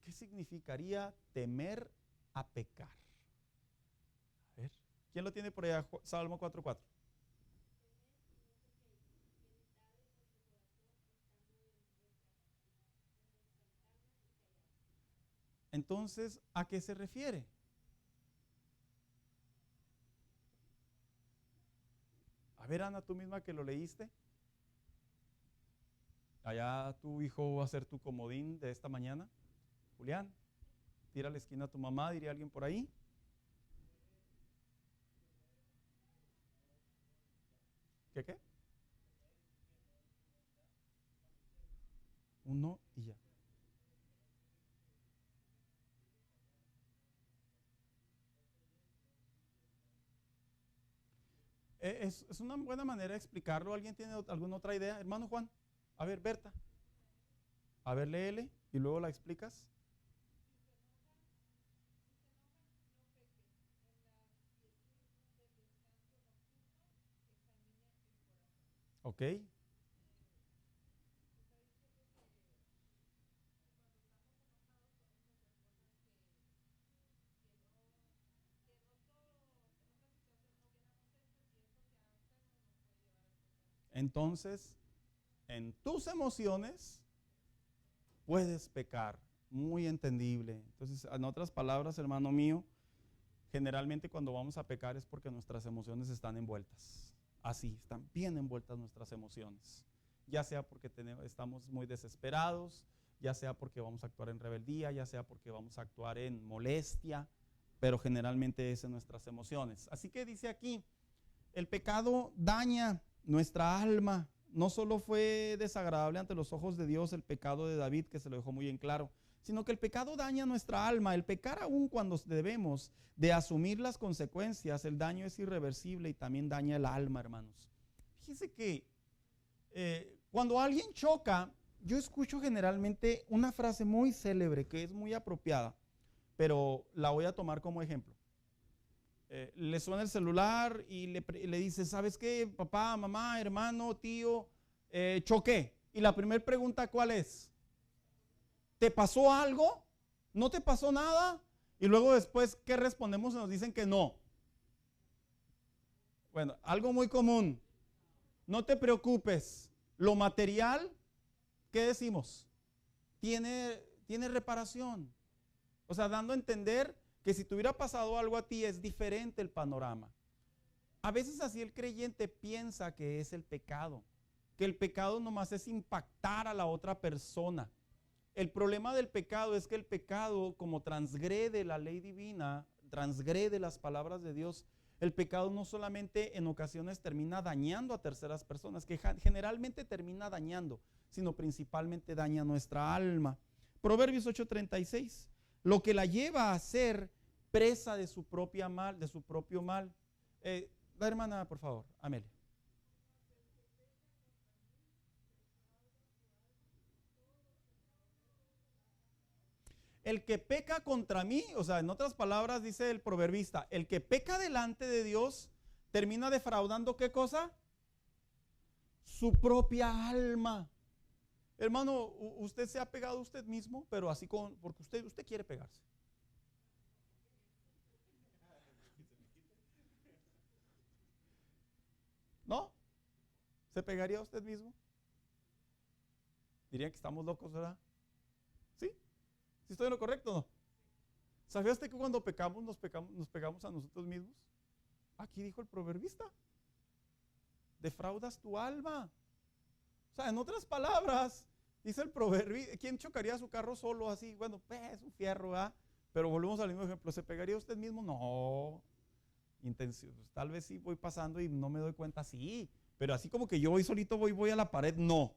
¿Qué significaría temer a pecar? A ver, ¿quién lo tiene por allá? Salmo 4:4. Entonces, ¿a qué se refiere? A ver, Ana, tú misma que lo leíste. Allá tu hijo va a ser tu comodín de esta mañana. Julián, tira a la esquina a tu mamá, diría alguien por ahí. ¿Qué? Uno y ya. Es una buena manera de explicarlo. ¿Alguien tiene alguna otra idea? Hermano Juan, a ver, Berta. A ver, léele y luego la explicas. Ok. Entonces, en tus emociones puedes pecar. Muy entendible. Entonces, en otras palabras, hermano mío, generalmente cuando vamos a pecar es porque nuestras emociones están envueltas. Así, están bien envueltas nuestras emociones. Ya sea porque estamos muy desesperados, ya sea porque vamos a actuar en rebeldía, ya sea porque vamos a actuar en molestia, pero generalmente es en nuestras emociones. Así que dice aquí, el pecado daña nuestra alma. No solo fue desagradable ante los ojos de Dios el pecado de David, que se lo dejó muy en claro, sino que el pecado daña nuestra alma. El pecar, aún cuando debemos de asumir las consecuencias, el daño es irreversible y también daña el alma, hermanos. Fíjense que cuando alguien choca, yo escucho generalmente una frase muy célebre que es muy apropiada, pero la voy a tomar como ejemplo. Le suena el celular y le dice, ¿sabes qué? Papá, mamá, hermano, tío, choqué. Y la primera pregunta, ¿cuál es? ¿Te pasó algo? ¿No te pasó nada? Y luego después, ¿qué respondemos? Nos dicen que no. Bueno, algo muy común. No te preocupes. Lo material, ¿qué decimos? Tiene reparación. O sea, dando a entender que si te hubiera pasado algo a ti es diferente el panorama. A veces así el creyente piensa que es el pecado. que el pecado nomás es impactar a la otra persona. El problema del pecado es que el pecado, como transgrede la ley divina, transgrede las palabras de Dios, el pecado no solamente en ocasiones termina dañando a terceras personas, que generalmente termina dañando, sino principalmente daña nuestra alma. Proverbios 8:36, lo que la lleva a ser presa de su propio mal. La hermana, por favor, Amelia. El que peca contra mí, o sea, en otras palabras dice el proverbista, el que peca delante de Dios termina defraudando ¿qué cosa? Su propia alma. Hermano, usted se ha pegado a usted mismo, pero así porque usted quiere pegarse. ¿No? ¿Se pegaría a usted mismo? Dirían que estamos locos, ¿verdad? ¿Sí? ¿Sí estoy en lo correcto o no? ¿Sabía usted que cuando pecamos nos pegamos a nosotros mismos? Aquí dijo el proverbista, defraudas tu alma. O sea, en otras palabras, dice el proverbista, ¿quién chocaría su carro solo así? Bueno, pues un fierro, ¿verdad? Pero volvemos al mismo ejemplo, ¿se pegaría usted mismo? No. Tal vez sí voy pasando y no me doy cuenta, sí, pero así como que yo voy solito, voy a la pared, no.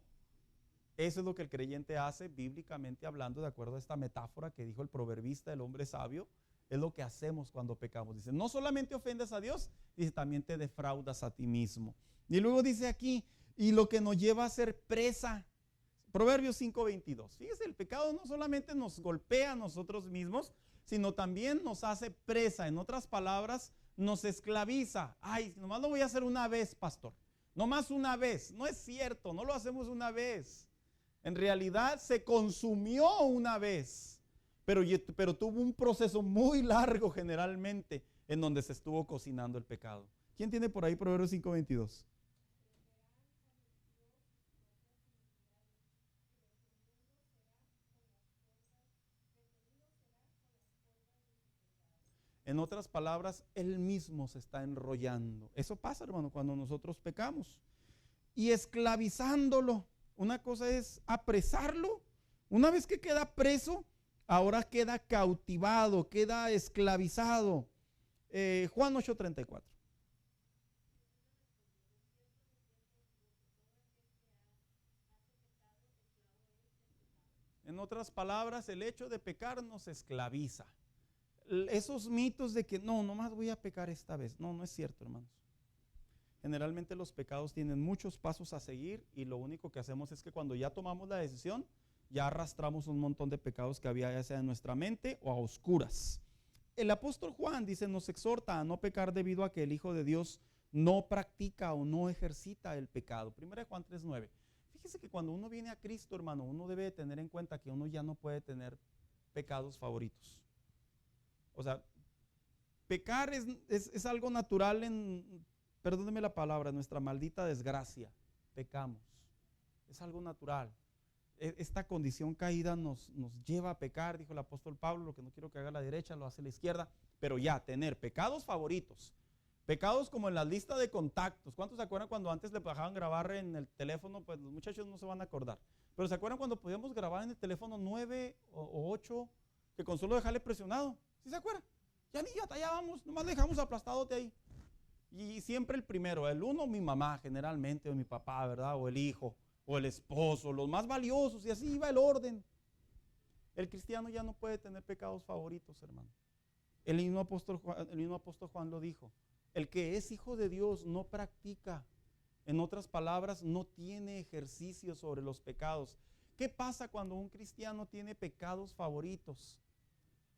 Eso es lo que el creyente hace bíblicamente hablando, de acuerdo a esta metáfora que dijo el proverbista, el hombre sabio, es lo que hacemos cuando pecamos. Dice, no solamente ofendes a Dios, dice, también te defraudas a ti mismo. Y luego dice aquí, y lo que nos lleva a ser presa. Proverbios 5:22. Fíjese, el pecado no solamente nos golpea a nosotros mismos, sino también nos hace presa. En otras palabras, nos esclaviza. Ay, nomás lo voy a hacer una vez, pastor. Nomás una vez. No es cierto, no lo hacemos una vez. En realidad se consumió una vez, pero tuvo un proceso muy largo generalmente en donde se estuvo cocinando el pecado. ¿Quién tiene por ahí Proverbios 5:22? En otras palabras, él mismo se está enrollando. Eso pasa, hermano, cuando nosotros pecamos. Y esclavizándolo. Una cosa es apresarlo. Una vez que queda preso, ahora queda cautivado, queda esclavizado. Juan 8:34. En otras palabras, el hecho de pecar nos esclaviza. Esos mitos de que no, nomás voy a pecar esta vez. No, no es cierto, hermanos. Generalmente los pecados tienen muchos pasos a seguir y lo único que hacemos es que cuando ya tomamos la decisión, ya arrastramos un montón de pecados que había ya sea en nuestra mente o a oscuras. El apóstol Juan dice, nos exhorta a no pecar debido a que el Hijo de Dios no practica o no ejercita el pecado. 1 Juan 3:9. Fíjese que cuando uno viene a Cristo, hermano, uno debe tener en cuenta que uno ya no puede tener pecados favoritos. O sea, pecar es algo natural perdóneme la palabra, nuestra maldita desgracia. Pecamos. Es algo natural. Esta condición caída nos lleva a pecar, dijo el apóstol Pablo, lo que no quiero que haga la derecha, lo hace la izquierda. Pero ya, tener pecados favoritos. Pecados como en la lista de contactos. ¿Cuántos se acuerdan cuando antes le dejaban grabar en el teléfono? Pues los muchachos no se van a acordar. Pero ¿se acuerdan cuando podíamos grabar en el teléfono 9 o 8? Que con solo dejarle presionado. ¿Sí se acuerdan? Ya ni ya vamos, nomás le dejamos aplastadote ahí. Y siempre el primero, el uno, mi mamá generalmente, o mi papá, ¿verdad? O el hijo, o el esposo, los más valiosos, y así iba el orden. El cristiano ya no puede tener pecados favoritos, hermano. El mismo apóstol Juan lo dijo. El que es hijo de Dios no practica. En otras palabras, no tiene ejercicio sobre los pecados. ¿Qué pasa cuando un cristiano tiene pecados favoritos?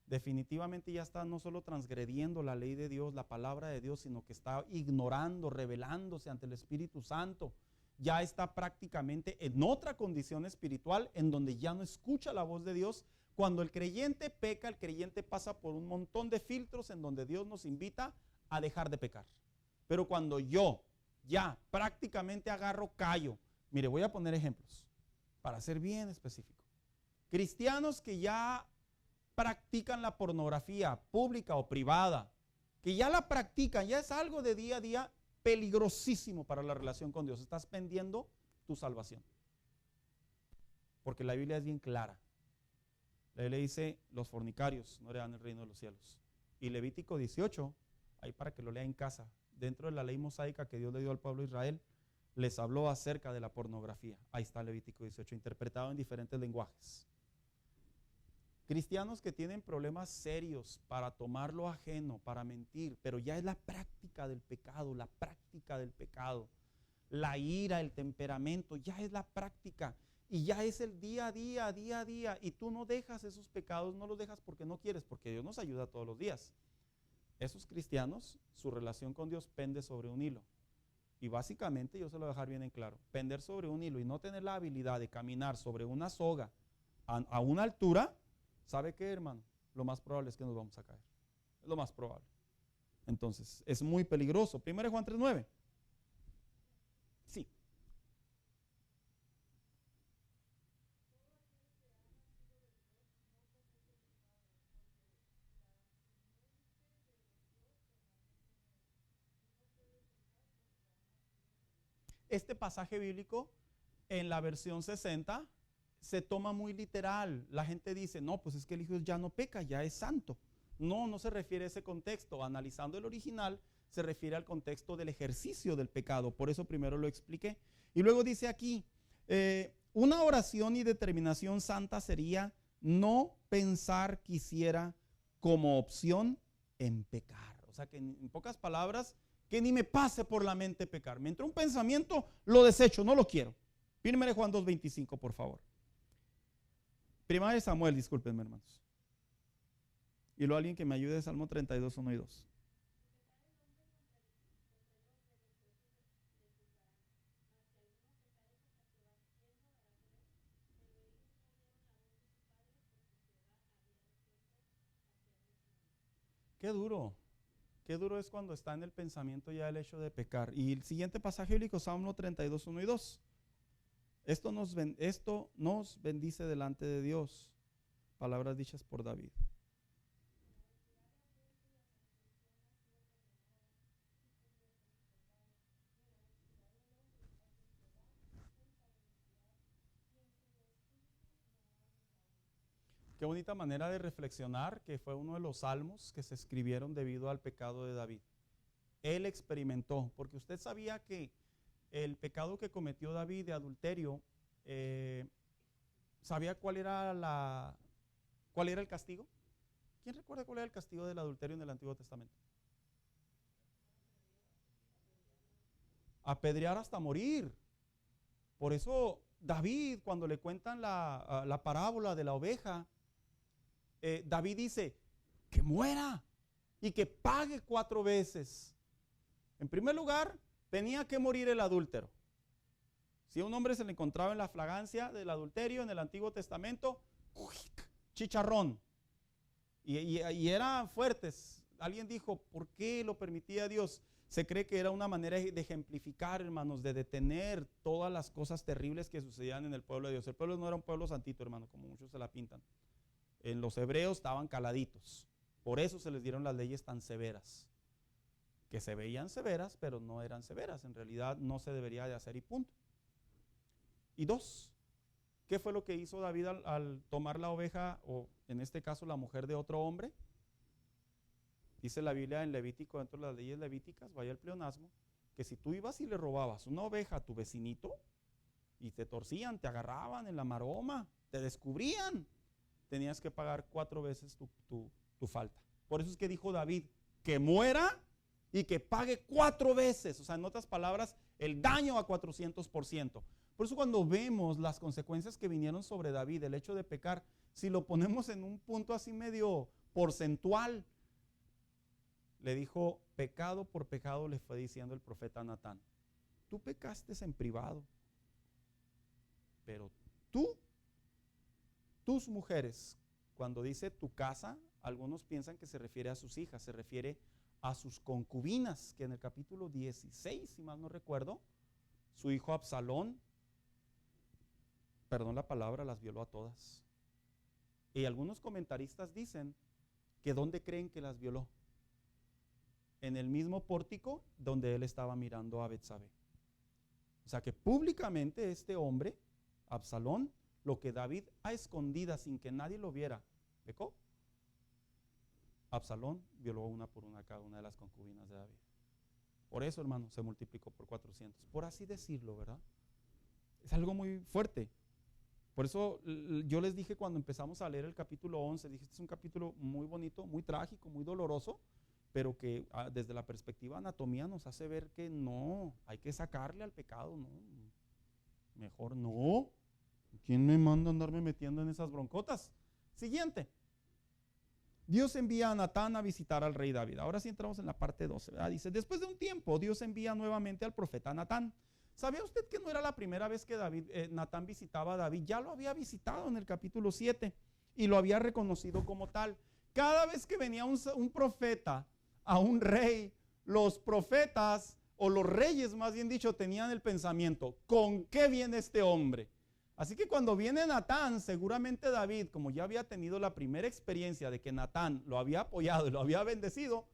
Definitivamente ya está no solo transgrediendo la ley de Dios, la palabra de Dios, sino que está ignorando, rebelándose ante el Espíritu Santo. Ya está prácticamente en otra condición espiritual en donde ya no escucha la voz de Dios. Cuando el creyente peca, el creyente pasa por un montón de filtros en donde Dios nos invita a dejar de pecar. Pero cuando yo ya prácticamente agarro callo, mire, voy a poner ejemplos para ser bien específico. Cristianos que ya practican la pornografía pública o privada, que ya la practican, ya es algo de día a día peligrosísimo para la relación con Dios. Estás vendiendo tu salvación. Porque la Biblia es bien clara. La Biblia dice, los fornicarios no heredarán el reino de los cielos. Y Levítico 18, ahí para que lo lea en casa, dentro de la ley mosaica que Dios le dio al pueblo de Israel, les habló acerca de la pornografía. Ahí está Levítico 18, interpretado en diferentes lenguajes. Cristianos que tienen problemas serios para tomar lo ajeno, para mentir, pero ya es la práctica del pecado, la ira, el temperamento, ya es la práctica y ya es el día a día, y tú no dejas esos pecados, no los dejas porque no quieres, porque Dios nos ayuda todos los días. Esos cristianos, su relación con Dios pende sobre un hilo. Y básicamente, yo se lo voy a dejar bien en claro, pender sobre un hilo y no tener la habilidad de caminar sobre una soga a una altura, ¿sabe qué, hermano? Lo más probable es que nos vamos a caer. Es lo más probable. Entonces, es muy peligroso. 1 Juan 3:9. Sí. Este pasaje bíblico en la versión 60 se toma muy literal. La gente dice, no, pues es que el Hijo ya no peca, ya es santo. No, no se refiere a ese contexto. Analizando el original, se refiere al contexto del ejercicio del pecado. Por eso primero lo expliqué. Y luego dice aquí, una oración y determinación santa sería no pensar quisiera como opción en pecar. O sea que en pocas palabras, que ni me pase por la mente pecar. Me entra un pensamiento, lo desecho, no lo quiero. 1 Juan 2:25, por favor. 1 Samuel, discúlpenme, hermanos. Y luego alguien que me ayude, Salmo 32, 1 y 2. Qué duro. Qué duro es cuando está en el pensamiento ya el hecho de pecar. Y el siguiente pasaje bíblico, Salmo 32, 1 y 2. Esto nos bendice delante de Dios. Palabras dichas por David. Qué bonita manera de reflexionar, que fue uno de los salmos que se escribieron debido al pecado de David. Él experimentó, porque usted sabía que el pecado que cometió David de adulterio, ¿sabía cuál era el castigo? ¿Quién recuerda cuál era el castigo del adulterio en el Antiguo Testamento? Apedrear hasta morir. Por eso David, cuando le cuentan la parábola de la oveja, David dice, que muera y que pague 4 veces. En primer lugar, tenía que morir el adúltero. Si a un hombre se le encontraba en la flagrancia del adulterio en el Antiguo Testamento, chicharrón. Y eran fuertes. Alguien dijo, ¿por qué lo permitía Dios? Se cree que era una manera de ejemplificar, hermanos, de detener todas las cosas terribles que sucedían en el pueblo de Dios. El pueblo no era un pueblo santito, hermano, como muchos se la pintan. En los hebreos estaban caladitos. Por eso se les dieron las leyes tan severas. Que se veían severas, pero no eran severas. En realidad no se debería de hacer y punto. Y 2, ¿qué fue lo que hizo David al tomar la oveja, o en este caso la mujer de otro hombre? Dice la Biblia en Levítico, dentro de las leyes levíticas, vaya el pleonasmo, que si tú ibas y le robabas una oveja a tu vecinito, y te torcían, te agarraban en la maroma, te descubrían, tenías que pagar 4 veces tu falta. Por eso es que dijo David, que muera y que pague 4 veces. O sea, en otras palabras, el daño a 400%. Por eso cuando vemos las consecuencias que vinieron sobre David, el hecho de pecar, si lo ponemos en un punto así medio porcentual, le dijo, pecado por pecado le fue diciendo el profeta Natán. Tú pecaste en privado, pero tus mujeres, cuando dice tu casa, algunos piensan que se refiere a sus hijas, se refiere a sus concubinas, que en el capítulo 16, si mal no recuerdo, su hijo Absalón, perdón la palabra, las violó a todas. Y algunos comentaristas dicen que ¿dónde creen que las violó? En el mismo pórtico donde él estaba mirando a Betsabé. O sea que públicamente este hombre, Absalón, lo que David a escondidas sin que nadie lo viera, pecó. Absalón violó una por una cada una de las concubinas de David. Por eso, hermano, se multiplicó por 400. Por así decirlo, ¿verdad? Es algo muy fuerte. Por eso yo les dije cuando empezamos a leer el capítulo 11, dije, este es un capítulo muy bonito, muy trágico, muy doloroso, pero que desde la perspectiva anatomía nos hace ver que no, hay que sacarle al pecado, no, mejor no. ¿Quién me manda a andarme metiendo en esas broncotas? Siguiente. Dios envía a Natán a visitar al rey David. Ahora sí entramos en la parte 12, ¿verdad? Dice, después de un tiempo, Dios envía nuevamente al profeta Natán. ¿Sabía usted que no era la primera vez que Natán visitaba a David? Ya lo había visitado en el capítulo 7 y lo había reconocido como tal. Cada vez que venía un profeta a un rey, los profetas o los reyes, más bien dicho, tenían el pensamiento, ¿con qué viene este hombre? Así que cuando viene Natán, seguramente David, como ya había tenido la primera experiencia de que Natán lo había apoyado y lo había bendecido,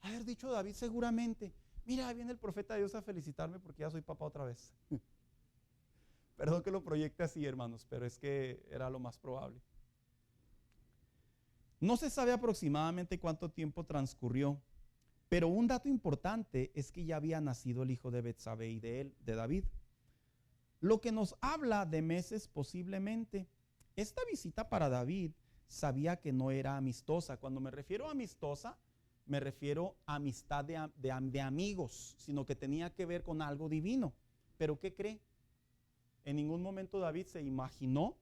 haber dicho David seguramente, mira, viene el profeta de Dios a felicitarme porque ya soy papá otra vez. Perdón que lo proyecte así, hermanos, pero es que era lo más probable. No se sabe aproximadamente cuánto tiempo transcurrió, pero un dato importante es que ya había nacido el hijo de Betsabé y de David. Lo que nos habla de meses posiblemente. Esta visita para David sabía que no era amistosa. Cuando me refiero a amistosa, me refiero a amistad de amigos, sino que tenía que ver con algo divino. ¿Pero qué cree? En ningún momento David se imaginó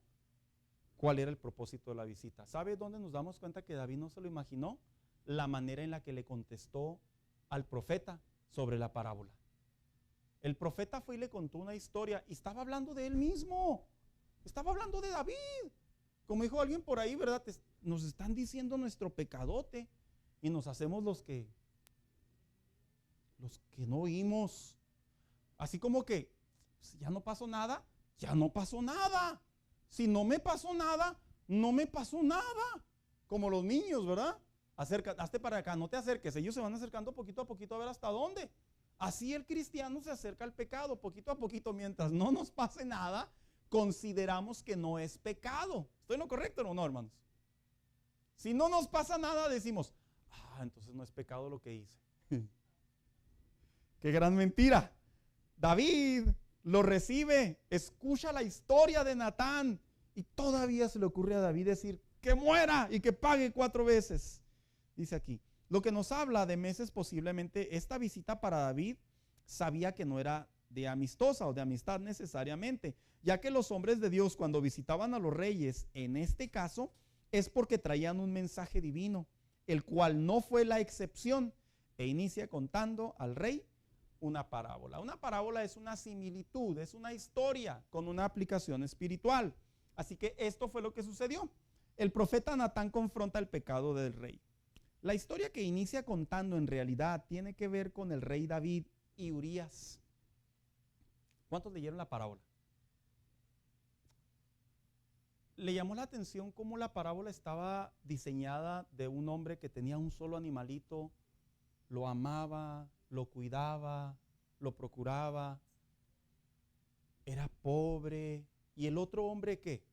cuál era el propósito de la visita. ¿Sabe dónde nos damos cuenta que David no se lo imaginó? La manera en la que le contestó al profeta sobre la parábola. El profeta fue y le contó una historia y estaba hablando de él mismo. Estaba hablando de David. Como dijo alguien por ahí, ¿verdad? Nos están diciendo nuestro pecadote y nos hacemos los que no oímos. Así como que si ya no pasó nada, ya no pasó nada. Si no me pasó nada, no me pasó nada. Como los niños, ¿verdad? Hazte para acá, no te acerques. Ellos se van acercando poquito a poquito a ver hasta dónde. Así el cristiano se acerca al pecado, poquito a poquito, mientras no nos pase nada, consideramos que no es pecado. ¿Estoy en lo correcto o no, hermanos? Si no nos pasa nada, decimos, entonces no es pecado lo que hice. ¡Qué gran mentira! David lo recibe, escucha la historia de Natán y todavía se le ocurre a David decir, que muera y que pague 4 veces. Dice aquí. Lo que nos habla de meses posiblemente, esta visita para David sabía que no era de amistosa o de amistad necesariamente, ya que los hombres de Dios cuando visitaban a los reyes, en este caso, es porque traían un mensaje divino, el cual no fue la excepción, e inicia contando al rey una parábola. Una parábola es una similitud, es una historia con una aplicación espiritual. Así que esto fue lo que sucedió. El profeta Natán confronta el pecado del rey. La historia que inicia contando en realidad tiene que ver con el rey David y Urías. ¿Cuántos leyeron la parábola? Le llamó la atención cómo la parábola estaba diseñada de un hombre que tenía un solo animalito, lo amaba, lo cuidaba, lo procuraba, era pobre, y el otro hombre ¿qué?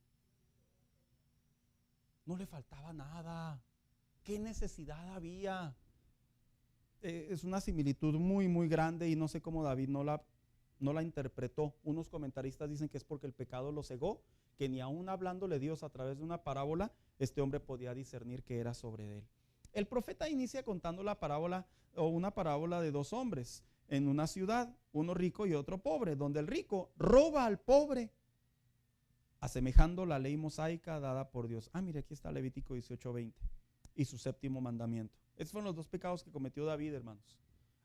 No le faltaba nada. ¿Qué necesidad había? Es una similitud muy, muy grande y no sé cómo David no la interpretó. Unos comentaristas dicen que es porque el pecado lo cegó, que ni aún hablándole Dios a través de una parábola, este hombre podía discernir que era sobre él. El profeta inicia contando la parábola o una parábola de 2 hombres en una ciudad, uno rico y otro pobre, donde el rico roba al pobre, asemejando la ley mosaica dada por Dios. Mire, aquí está Levítico 18:20 y su 7º mandamiento. Estos fueron los 2 pecados que cometió David, hermanos.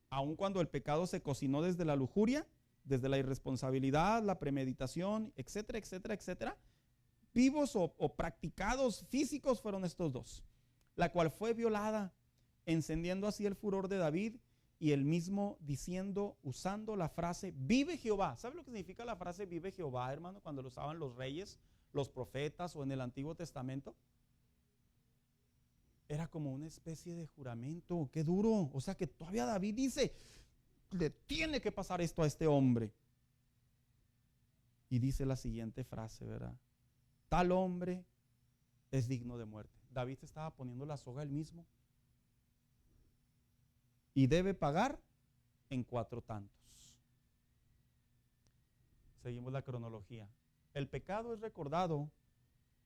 Aun cuando el pecado se cocinó desde la lujuria, desde la irresponsabilidad, la premeditación, etcétera, etcétera, etcétera, vivos o practicados físicos fueron estos 2, la cual fue violada, encendiendo así el furor de David y él mismo diciendo, usando la frase, vive Jehová. ¿Sabe lo que significa la frase vive Jehová, hermano? Cuando lo usaban los reyes, los profetas o en el Antiguo Testamento. Era como una especie de juramento. ¡Qué duro! O sea que todavía David dice, le tiene que pasar esto a este hombre. y dice la siguiente frase, ¿verdad? Tal hombre es digno de muerte. David se estaba poniendo la soga él mismo. Y debe pagar en 4 tantos. Seguimos la cronología. El pecado es recordado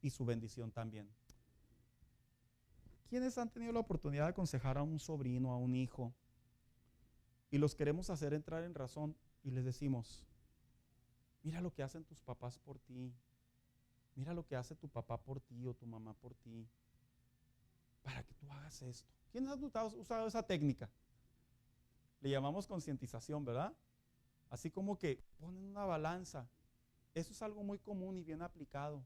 y su bendición también. ¿Quiénes han tenido la oportunidad de aconsejar a un sobrino, a un hijo, y los queremos hacer entrar en razón y les decimos, mira lo que hacen tus papás por ti, mira lo que hace tu papá por ti o tu mamá por ti, para que tú hagas esto? ¿Quiénes han usado esa técnica? Le llamamos concientización, ¿verdad? Así como que ponen una balanza. Eso es algo muy común y bien aplicado,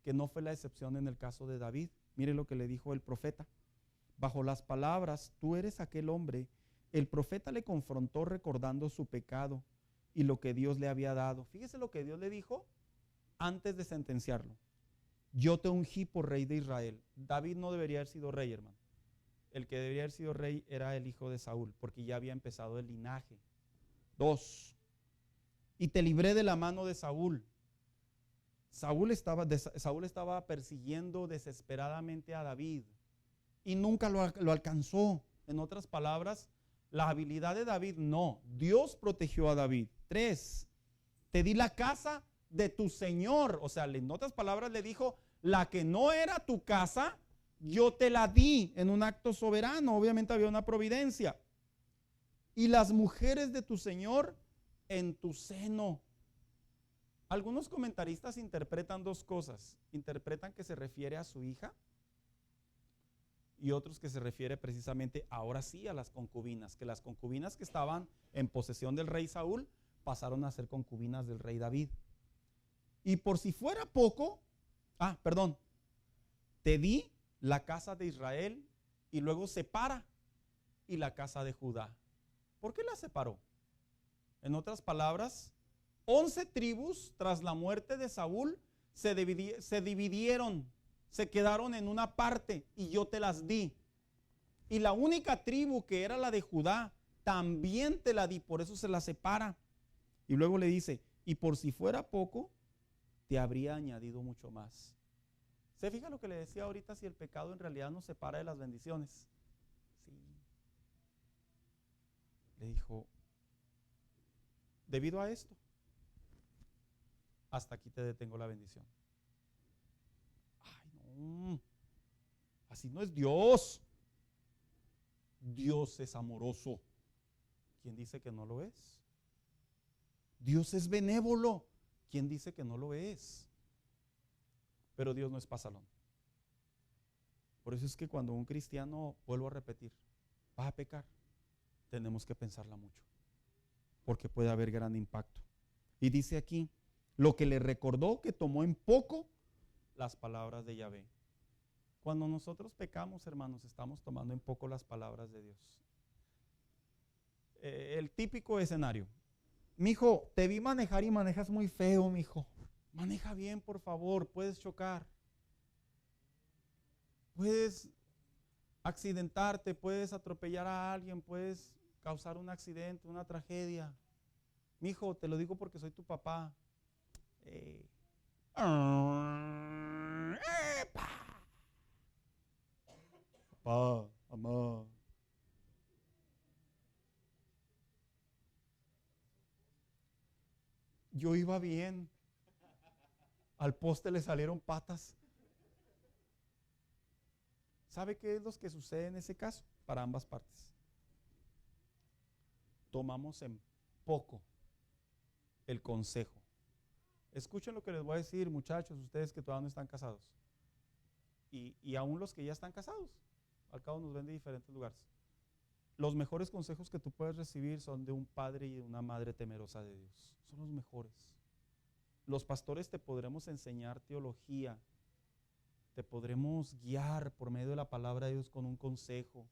que no fue la excepción en el caso de David. Mire lo que le dijo el profeta. Bajo las palabras, tú eres aquel hombre, el profeta le confrontó recordando su pecado y lo que Dios le había dado. Fíjese lo que Dios le dijo antes de sentenciarlo. Yo te ungí por rey de Israel. David no debería haber sido rey, hermano. El que debería haber sido rey era el hijo de Saúl, porque ya había empezado el linaje. 2. Y te libré de la mano de Saúl. Saúl estaba persiguiendo desesperadamente a David y nunca lo alcanzó. En otras palabras, la habilidad de David no. Dios protegió a David. 3. Te di la casa de tu Señor. O sea, en otras palabras le dijo, la que no era tu casa, yo te la di en un acto soberano. Obviamente había una providencia. Y las mujeres de tu Señor en tu seno. Algunos comentaristas interpretan 2 cosas. Interpretan que se refiere a su hija y otros que se refiere precisamente ahora sí a las concubinas. Que las concubinas que estaban en posesión del rey Saúl pasaron a ser concubinas del rey David. Y por si fuera poco, te di la casa de Israel y luego separa y la casa de Judá. ¿Por qué la separó? En otras palabras, 11 tribus tras la muerte de Saúl se dividieron, se quedaron en una parte y yo te las di. Y la única tribu que era la de Judá, también te la di, por eso se la separa. Y luego le dice, y por si fuera poco, te habría añadido mucho más. ¿Se fija lo que le decía ahorita si el pecado en realidad nos separa de las bendiciones? Sí. Le dijo, debido a esto, hasta aquí te detengo la bendición. Ay, no, así no es Dios. Dios es amoroso. ¿Quién dice que no lo es? Dios es benévolo. ¿Quién dice que no lo es? Pero Dios no es pasalón. Por eso es que cuando un cristiano, vuelvo a repetir, va a pecar, tenemos que pensarla mucho, porque puede haber gran impacto. Y dice aquí, lo que le recordó que tomó en poco las palabras de Yahvé. Cuando nosotros pecamos, hermanos, estamos tomando en poco las palabras de Dios. El típico escenario. Mijo, te vi manejar y manejas muy feo, mijo. Maneja bien, por favor, puedes chocar. Puedes accidentarte, puedes atropellar a alguien, puedes causar un accidente, una tragedia. Mijo, te lo digo porque soy tu papá. Papá, mamá. Yo iba bien. Al poste le salieron patas. ¿Sabe qué es lo que sucede en ese caso? Para ambas partes. Tomamos en poco el consejo. Escuchen lo que les voy a decir, muchachos, ustedes que todavía no están casados. Y aún los que ya están casados. Al cabo nos ven de diferentes lugares. Los mejores consejos que tú puedes recibir son de un padre y de una madre temerosa de Dios. Son los mejores. Los pastores te podremos enseñar teología, te podremos guiar por medio de la palabra de Dios con un consejo,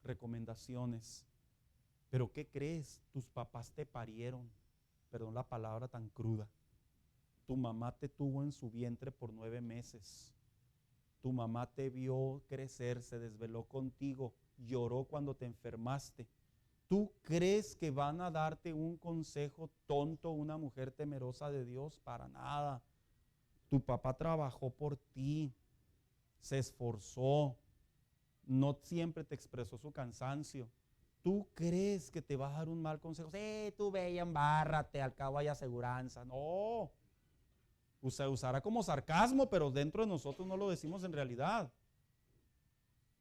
recomendaciones. Pero ¿qué crees? Tus papás te parieron, perdón la palabra tan cruda. Tu mamá te tuvo en su vientre por 9 meses. Tu mamá te vio crecer, se desveló contigo, lloró cuando te enfermaste. ¿Tú crees que van a darte un consejo tonto, una mujer temerosa de Dios? Para nada. Tu papá trabajó por ti, se esforzó, no siempre te expresó su cansancio. ¿Tú crees que te va a dar un mal consejo? Tú ve y embárrate, al cabo hay aseguranza. No. Usará como sarcasmo, pero dentro de nosotros no lo decimos en realidad.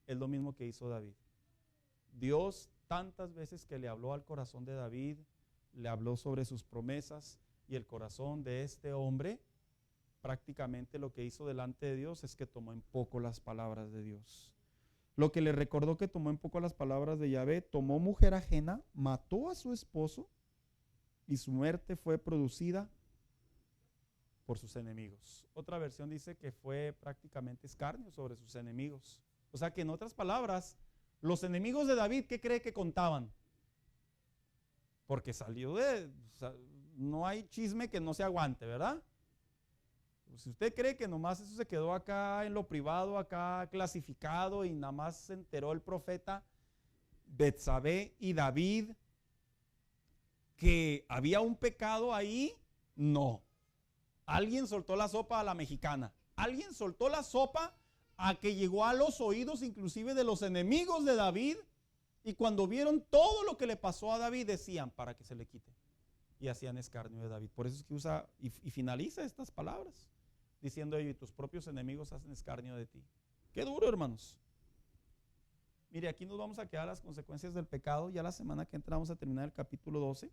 Es lo mismo que hizo David. Dios, tantas veces que le habló al corazón de David, le habló sobre sus promesas, y el corazón de este hombre, prácticamente lo que hizo delante de Dios es que tomó en poco las palabras de Dios. Lo que le recordó que tomó en poco las palabras de Yahvé: tomó mujer ajena, mató a su esposo, y su muerte fue producida por sus enemigos. Otra versión dice que fue prácticamente escarnio sobre sus enemigos. O sea que, en otras palabras, los enemigos de David, ¿qué cree que contaban? Porque salió no hay chisme que no se aguante, ¿verdad? Si usted cree que nomás eso se quedó acá en lo privado, acá clasificado, y nada más se enteró el profeta Betsabé y David que había un pecado ahí, no. Alguien soltó la sopa a la mexicana. Alguien soltó la sopa a que llegó a los oídos inclusive de los enemigos de David, y cuando vieron todo lo que le pasó a David, decían: para que se le quite. Y hacían escarnio de David. Por eso es que usa y finaliza estas palabras diciendo: y tus propios enemigos hacen escarnio de ti. Qué duro, hermanos. Mire, aquí nos vamos a quedar las consecuencias del pecado. Ya la semana que entra vamos a terminar el capítulo 12.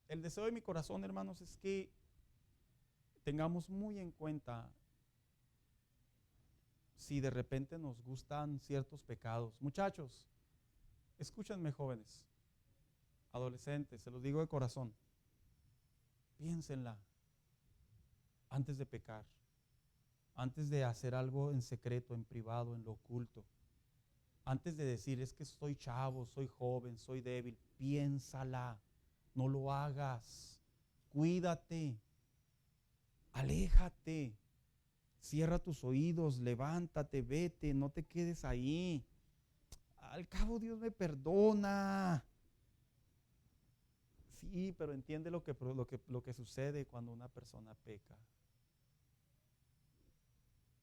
El deseo de mi corazón, hermanos, es que tengamos muy en cuenta si de repente nos gustan ciertos pecados. Muchachos, escúchenme, jóvenes, adolescentes, se los digo de corazón. Piénsenla antes de pecar, antes de hacer algo en secreto, en privado, en lo oculto. Antes de decir: es que soy chavo, soy joven, soy débil. Piénsala, no lo hagas. Cuídate, aléjate, cierra tus oídos, levántate, vete, no te quedes ahí. Al cabo Dios me perdona. Sí, pero entiende lo que sucede cuando una persona peca.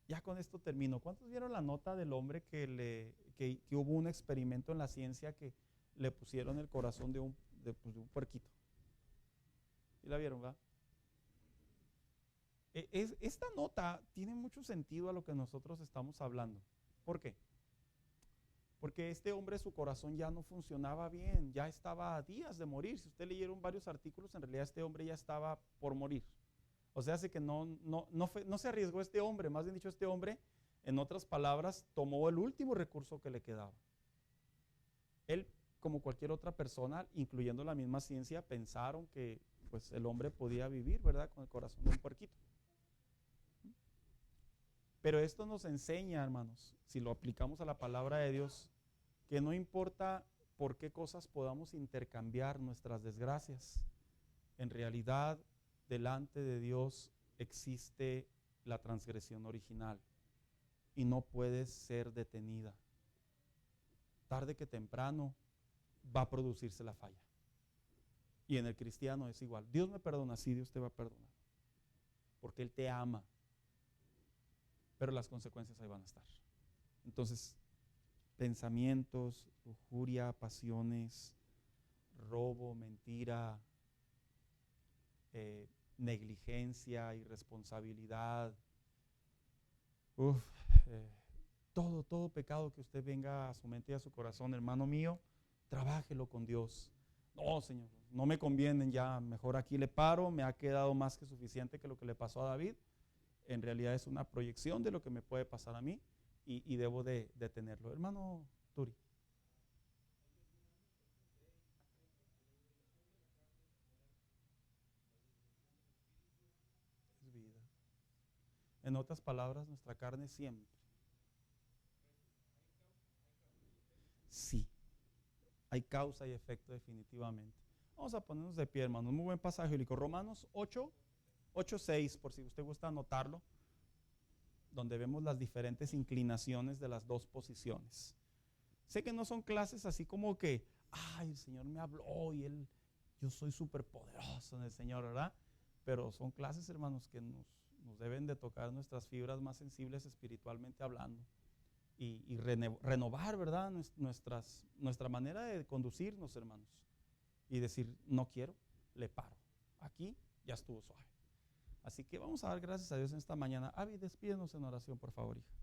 Ya con esto termino. ¿Cuántos vieron la nota del hombre que hubo un experimento en la ciencia que le pusieron el corazón de un puerquito? ¿Sí la vieron, verdad? Esta nota tiene mucho sentido a lo que nosotros estamos hablando. ¿Por qué? Porque este hombre, su corazón ya no funcionaba bien, ya estaba a días de morir. Si usted leyeron varios artículos, en realidad este hombre ya estaba por morir. O sea, hace que no se arriesgó este hombre, más bien dicho, este hombre, en otras palabras, tomó el último recurso que le quedaba. Él, como cualquier otra persona, incluyendo la misma ciencia, pensaron que pues el hombre podía vivir, ¿verdad?, con el corazón de un puerquito. Pero esto nos enseña, hermanos, si lo aplicamos a la palabra de Dios, que no importa por qué cosas podamos intercambiar nuestras desgracias, en realidad delante de Dios existe la transgresión original y no puede ser detenida. Tarde que temprano va a producirse la falla. Y en el cristiano es igual. Dios me perdona, sí, Dios te va a perdonar, porque Él te ama, pero las consecuencias ahí van a estar. Entonces, pensamientos, lujuria, pasiones, robo, mentira, negligencia, irresponsabilidad, todo pecado que usted venga a su mente y a su corazón, hermano mío, trabájelo con Dios. No, Señor, no me convienen ya, mejor aquí le paro, me ha quedado más que suficiente que lo que le pasó a David. En realidad es una proyección de lo que me puede pasar a mí y debo de detenerlo. Hermano Turi. Es vida. En otras palabras, nuestra carne siempre. Sí, hay causa y efecto definitivamente. Vamos a ponernos de pie, hermanos. Muy buen pasaje bíblico. Romanos 8:6, por si usted gusta anotarlo, donde vemos las diferentes inclinaciones de las dos posiciones. Sé que no son clases así como que, ay, el Señor me habló y yo soy súper poderoso en el Señor, ¿verdad? Pero son clases, hermanos, que nos deben de tocar nuestras fibras más sensibles espiritualmente hablando y renovar, ¿verdad? Nuestra manera de conducirnos, hermanos. Y decir, no quiero, le paro. Aquí ya estuvo suave. Así que vamos a dar gracias a Dios en esta mañana. Abby, despídenos en oración, por favor, hija.